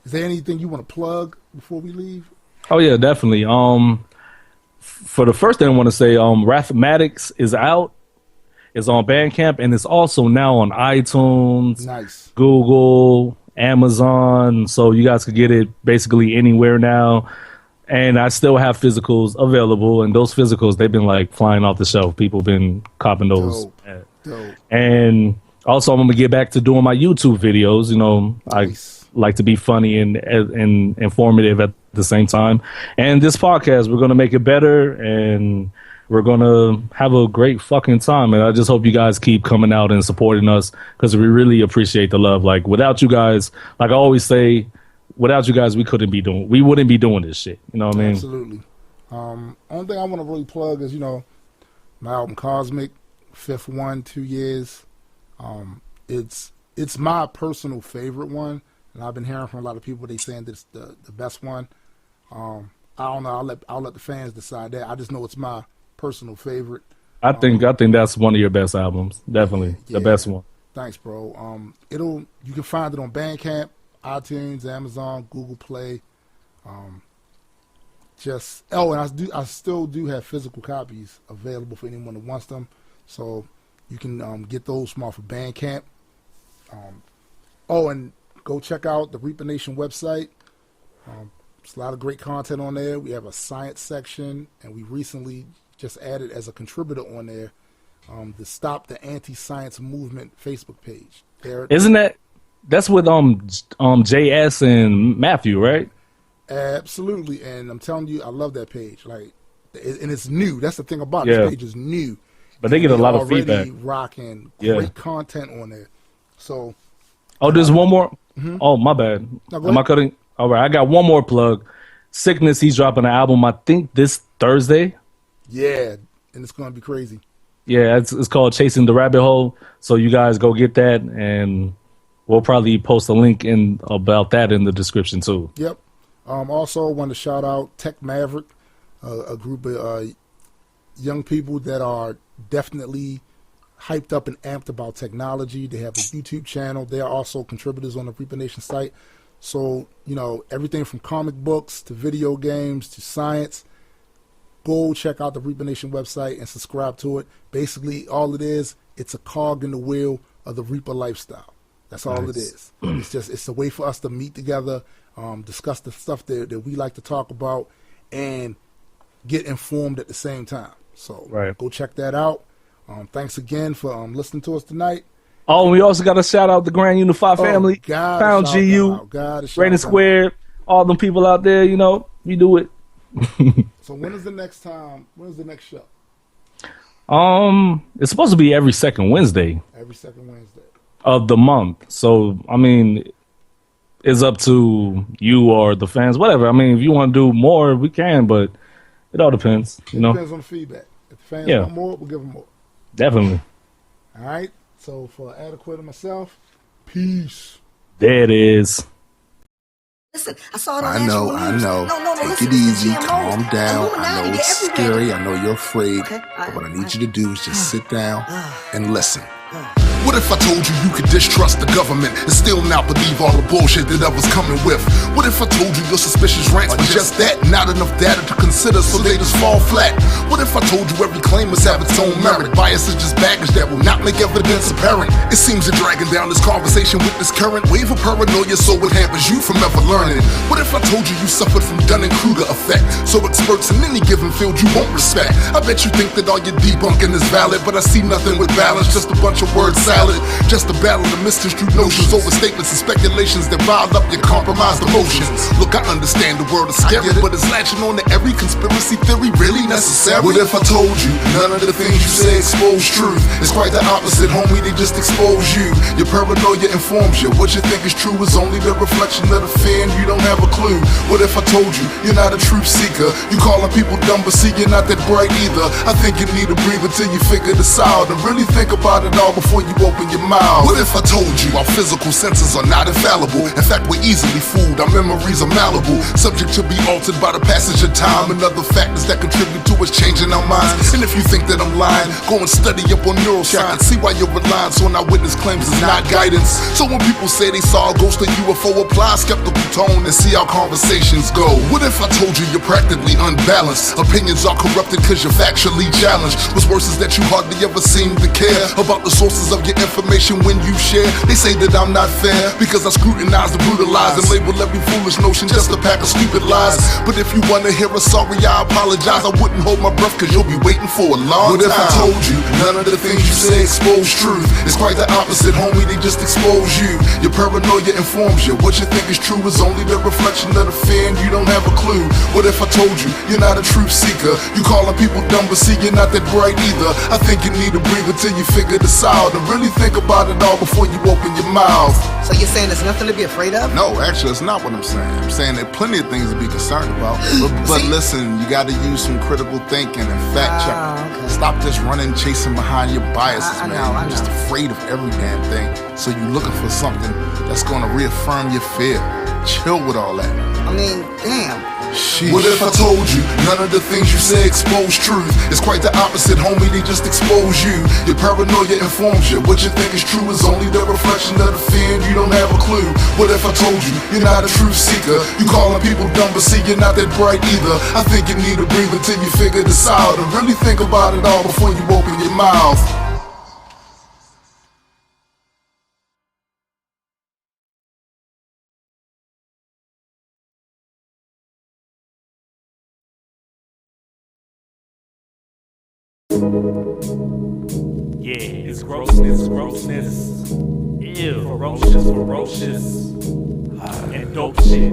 is there anything you want to plug before we leave?
Oh, yeah, definitely. For the first thing I want to say, Mathematics is out. It's on Bandcamp, and it's also now on iTunes,
nice,
Google, Amazon, so you guys could get it basically anywhere now. And I still have physicals available, and those physicals, they've been flying off the shelf. People been copping those.
Dope.
And also I'm gonna get back to doing my YouTube videos.
Nice.
I like to be funny and informative at the same time. And this podcast, we're gonna make it better, and we're gonna have a great fucking time. And I just hope you guys keep coming out and supporting us, because we really appreciate the love. Without you guys, like I always say, without you guys, we wouldn't be doing this shit. You know what I mean?
Absolutely. Only thing I want to really plug is, my album Cosmic, fifth one, 2 years. It's my personal favorite one, and I've been hearing from a lot of people, they saying that it's the best one. I don't know. I'll let the fans decide that. I just know it's my personal favorite.
I think that's one of your best albums. Definitely the best one.
Thanks, bro. You can find it on Bandcamp, iTunes, Amazon, Google Play. And I still do have physical copies available for anyone who wants them. So you can get those from off of Bandcamp. And go check out the Reaper Nation website. There's a lot of great content on there. We have a science section, and we recently just added as a contributor on there the Stop the Anti-Science Movement Facebook page.
That's with JS and Matthew, right?
Absolutely, and I'm telling you, I love that page. And it's new. That's the thing about it. This page is new,
But they get a lot of
already
feedback.
Rocking
Yeah.
great content on there. So
Oh, there's one more.
Mhm.
Oh, my bad.
No, go
Am I
ahead.
cutting? All right, I got one more plug. Sickness, he's dropping an album, I think this Thursday.
yeah, and it's gonna be crazy.
Yeah, it's called Chasing the Rabbit Hole. So you guys go get that, and we'll probably post a link in about that in the description too.
Yep. Also, want to shout out Tech Maverick, a group of young people that are definitely hyped up and amped about technology. They have a YouTube channel. They are also contributors on the Reaper Nation site. So, you know, everything from comic books to video games to science. Go check out the Reaper Nation website and subscribe to it. Basically, all it is, it's a cog in the wheel of the Reaper lifestyle. That's all it is. It's a way for us to meet together, discuss the stuff that we like to talk about, and get informed at the same time. So go check that out. Thanks again for listening to us tonight.
Oh, and we also got to shout out the Grand Unified family, Pound GU, Rating Square, all them people out there. You know, we do it.
So when is the next time? When is the next show?
It's supposed to be every second Wednesday
Every second Wednesday.
of the month. So I mean, it's up to you or the fans, whatever. I mean, if you want to do more, we can, but it all depends. You know,
Depends on the feedback. If the fans
Yeah.
want more, we'll give them more.
definitely.
All right. So for Adekwit and myself, peace.
There it is.
Listen, I saw it on
I
National
know, I
News.
know.
No,
Take
listen,
it
this is
easy,
GMO.
calm down. I know
Illuminati,
it's
they're everywhere.
scary. I know you're afraid.
Okay,
But what I need you to do is just sit down and listen.
What if I told you you could distrust the government and still not believe all the bullshit that others coming with? What if I told you your suspicious rants were just that, not enough data to consider, so they just fall flat? What if I told you every claim must have its own merit? Bias is just baggage that will not make evidence apparent. It seems you're dragging down this conversation with this current wave of paranoia, so it hampers you from ever learning. What if I told you you suffered from Dunning-Kruger effect, so experts in any given field you won't respect? I bet you think that all your debunking is valid, but I see nothing with balance, just a bunch of word salad. Just a battle of misconstrued notions, overstatements and speculations that rile up your compromised emotions. Look, I understand the world is scary, but is latching on to every conspiracy theory really necessary? What if I told you none of the things you say expose truth? It's quite the opposite, homie, they just expose you. Your paranoia informs you. What you think is true is only the reflection of the fear, and you don't have a clue. What if I told you you're not a truth seeker? You calling people dumb, but see you're not that bright either. I think you need to breathe until you figure this out and really think about it all before you open your mouth. What if I told you our physical senses are not infallible? In fact, we're easily fooled, our memories are malleable, subject to be altered by the passage of time and other factors that contribute to us changing our minds. And if you think that I'm lying, go and study up on neuroscience. See why your reliance on eyewitness claims is not guidance. So when people say they saw a ghost or UFO, apply a skeptical tone and see how conversations go. What if I told you you're practically unbalanced? Opinions are corrupted cause you're factually challenged. What's worse is that you hardly ever seem to care about the sources of your information when you share. They say that I'm not fair because I scrutinize and brutalize and label every foolish notion just a pack of stupid lies. But if you wanna hear a sorry, I apologize. I wouldn't hold my breath cause you'll be waiting for a long time. What if I told you none of the things you say expose truth? It's quite the opposite, homie, they just expose you. Your paranoia informs you. What you think is true is only the reflection of the fear, and you don't have a clue. What if I told you you're not a truth seeker? You calling people dumb, but see you're not that bright either. I think you need to breathe until you figure this out and really think about it all before you open your mouth.
So you're saying there's nothing to be afraid of?
No, actually, that's not what I'm saying. I'm saying there are plenty of things to be concerned about. But listen, you got to use some critical thinking and fact checking.
Okay.
Stop just running, chasing behind your biases,
I
man.
know,
You're just afraid of every damn thing. So you're looking for something that's going to reaffirm your fear. Chill with all that.
I mean, damn.
Sheesh.
What if I told you none of the things you say expose truth? It's quite the opposite, homie, they just expose you. Your paranoia informs you. What you think is true is only the reflection of the fear, and you don't have a clue. What if I told you you're not a truth seeker? You calling people dumb, but see you're not that bright either. I think you need to breathe until you figure this out and really think about it all before you open your mouth.
Yeah, it's grossness. Ew, ferocious. And dope shit,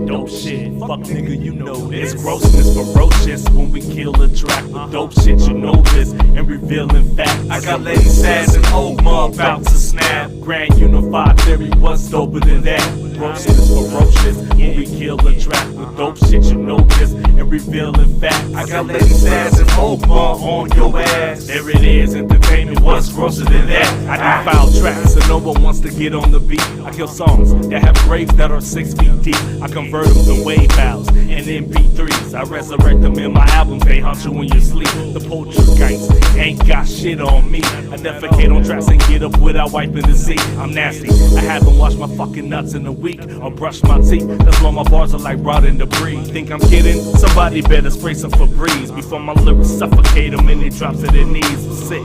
fuck nigga, you know this. It's grossness ferocious when we kill a track with dope shit, you know this. And revealing facts. I got Lady Sass and Oma about to snap. Grand Unified Theory, what's doper than that? Grossness ferocious when we kill a track with dope shit, you know this. And revealing facts. I got Lady Sass and Oma on your ass. There it is, entertainment, what's grosser than that? I do foul tracks and no one wants to get on the beat. I kill songs that have graves that are 6 feet deep. I convert them to wave files and MP3s. I resurrect them in my albums, they hunt you in your sleep. The poltergeist ain't got shit on me. I defecate on tracks and get up without wiping the seat. I'm nasty, I haven't washed my fucking nuts in a week or brushed my teeth. That's why my bars are like rotting debris. Think I'm kidding? Somebody better spray some Febreze before my lyrics suffocate them and it drops to their knees. Sick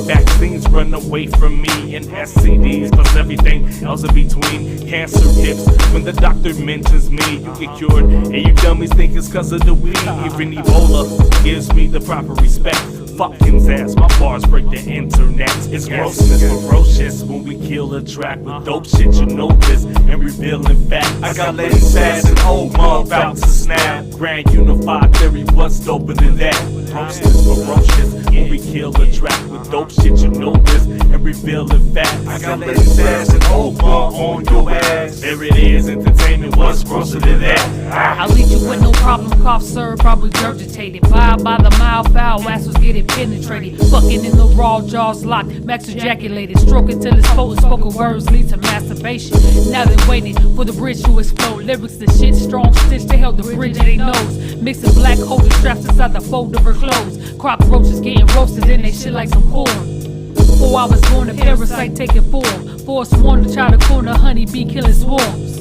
vaccines run away from me and STDs plus everything else in between. Cancer hips when the doctor mentions me. You get cured and you dummies think it's cause of the weed. Even Ebola gives me the proper respect. Fucking's ass, my bars break the internet. It's grossness ferocious when we kill a track with dope shit, you know this. And revealing facts. I got Lady Sass and Oma about to snap. Grand Unified Theory, what's doper than that? Grossness ferocious when we kill a track with dope shit, you know this. And revealing facts. I got Lady Sass and Oma on your ass. There it is, entertainment, what's grosser than that?
I'll leave you with no problem, cough, sir, probably regurgitated. Vibe by the mile, foul, ass was getting penetrated. Fucking in the raw, jaws locked, max ejaculated. Stroking till it's potent, spoken words lead to masturbation. Now they waiting for the bridge to explode. Lyrics the shit, strong stitch, they held the bridge in their nose. Mixing black holding straps inside the fold of her clothes. Cockroaches getting roasted in they shit like some corn. 4 hours born, a parasite taking form. Force one to try to corner honeybee killing swarms.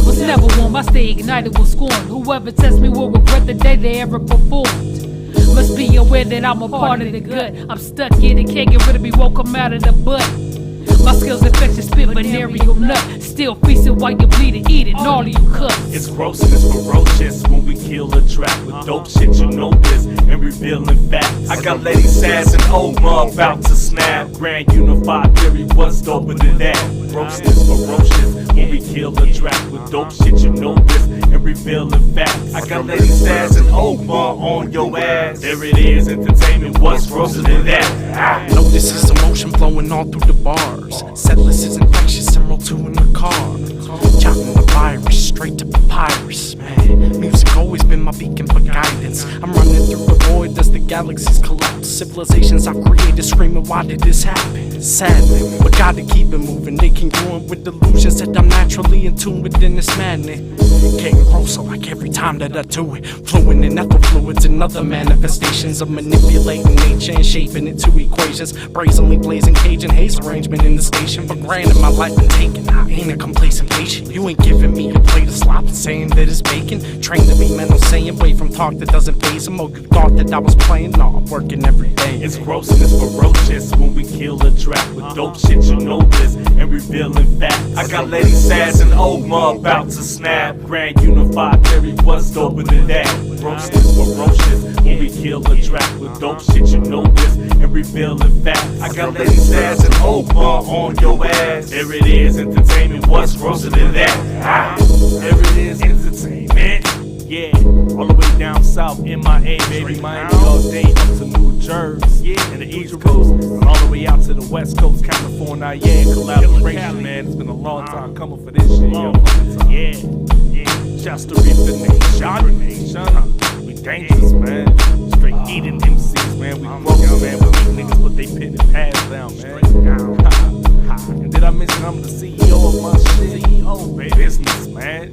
Was never warm, I stay ignited with scorn. Whoever tests me will regret the day they ever performed. Must be aware that I'm a part of the gut. I'm stuck in it, can't get rid of me, won't come out of the butt. My skills infectious, spit venereal nut. Still feasting while you bleeding, eating all of you cuts.
It's grossness ferocious when we kill a track with dope shit, you know this. And revealing facts. I got Lady Sass and Oma about to snap. Grand Unified Theory, what's doper than that? Grossness ferocious when we kill a track with dope shit, you know this. And revealing facts. I got Lady Sass and Oma on your ass. There it is, entertainment, what's grosser than that?
No, this is emotion flowing all through the bars. Setlist is infectious and roll 2 in the car. Jotting the virus straight to papyrus, man. Music always been my beacon for guidance. I'm running through the void as the galaxies collapse. Civilizations I've created screaming, why did this happen? Sadly, but gotta keep it moving. They can ruin with delusions that I'm naturally in tune within this madness. Getting grosser like every time that I do it. Fluent in ethyl fluids and other manifestations of manipulating nature and shaping it to equations. Brazenly blazing cage and haze arrangement in the station. For granted my life been taken, I ain't a complacent patient. You ain't giving me a plate of slop and saying that it's bacon. Trained to be mental saying away from talk that doesn't faze them. Oh, you thought that I was playing? No, I'm working every day.
It's grossness ferocious when we kill a track with dope shit, you know this. And revealing facts. I got Lady Sass and Oma about to snap. Grand Unified Theory, what's doper than that? Grossness ferocious when we kill a track with dope shit, you know this. And revealing facts. I got Lady Sass and Oma on your ass. There it is, entertainment, what's grosser than that? There it is, entertainment. Yeah, all the way down south in MIA, baby. Miami all day up to New Jersey, and the East Coast, and all the way out to the West Coast, California. Yeah, collaboration, man. It's been a long time coming for this shit, yo. Yeah. Shouts to Reaper Nation. We dangerous, man. Straight eating MCs, man. We broke, man. We make niggas put they pen and pads down, man. And did I mention I'm the CEO of my shit? CEO, baby. Business, man.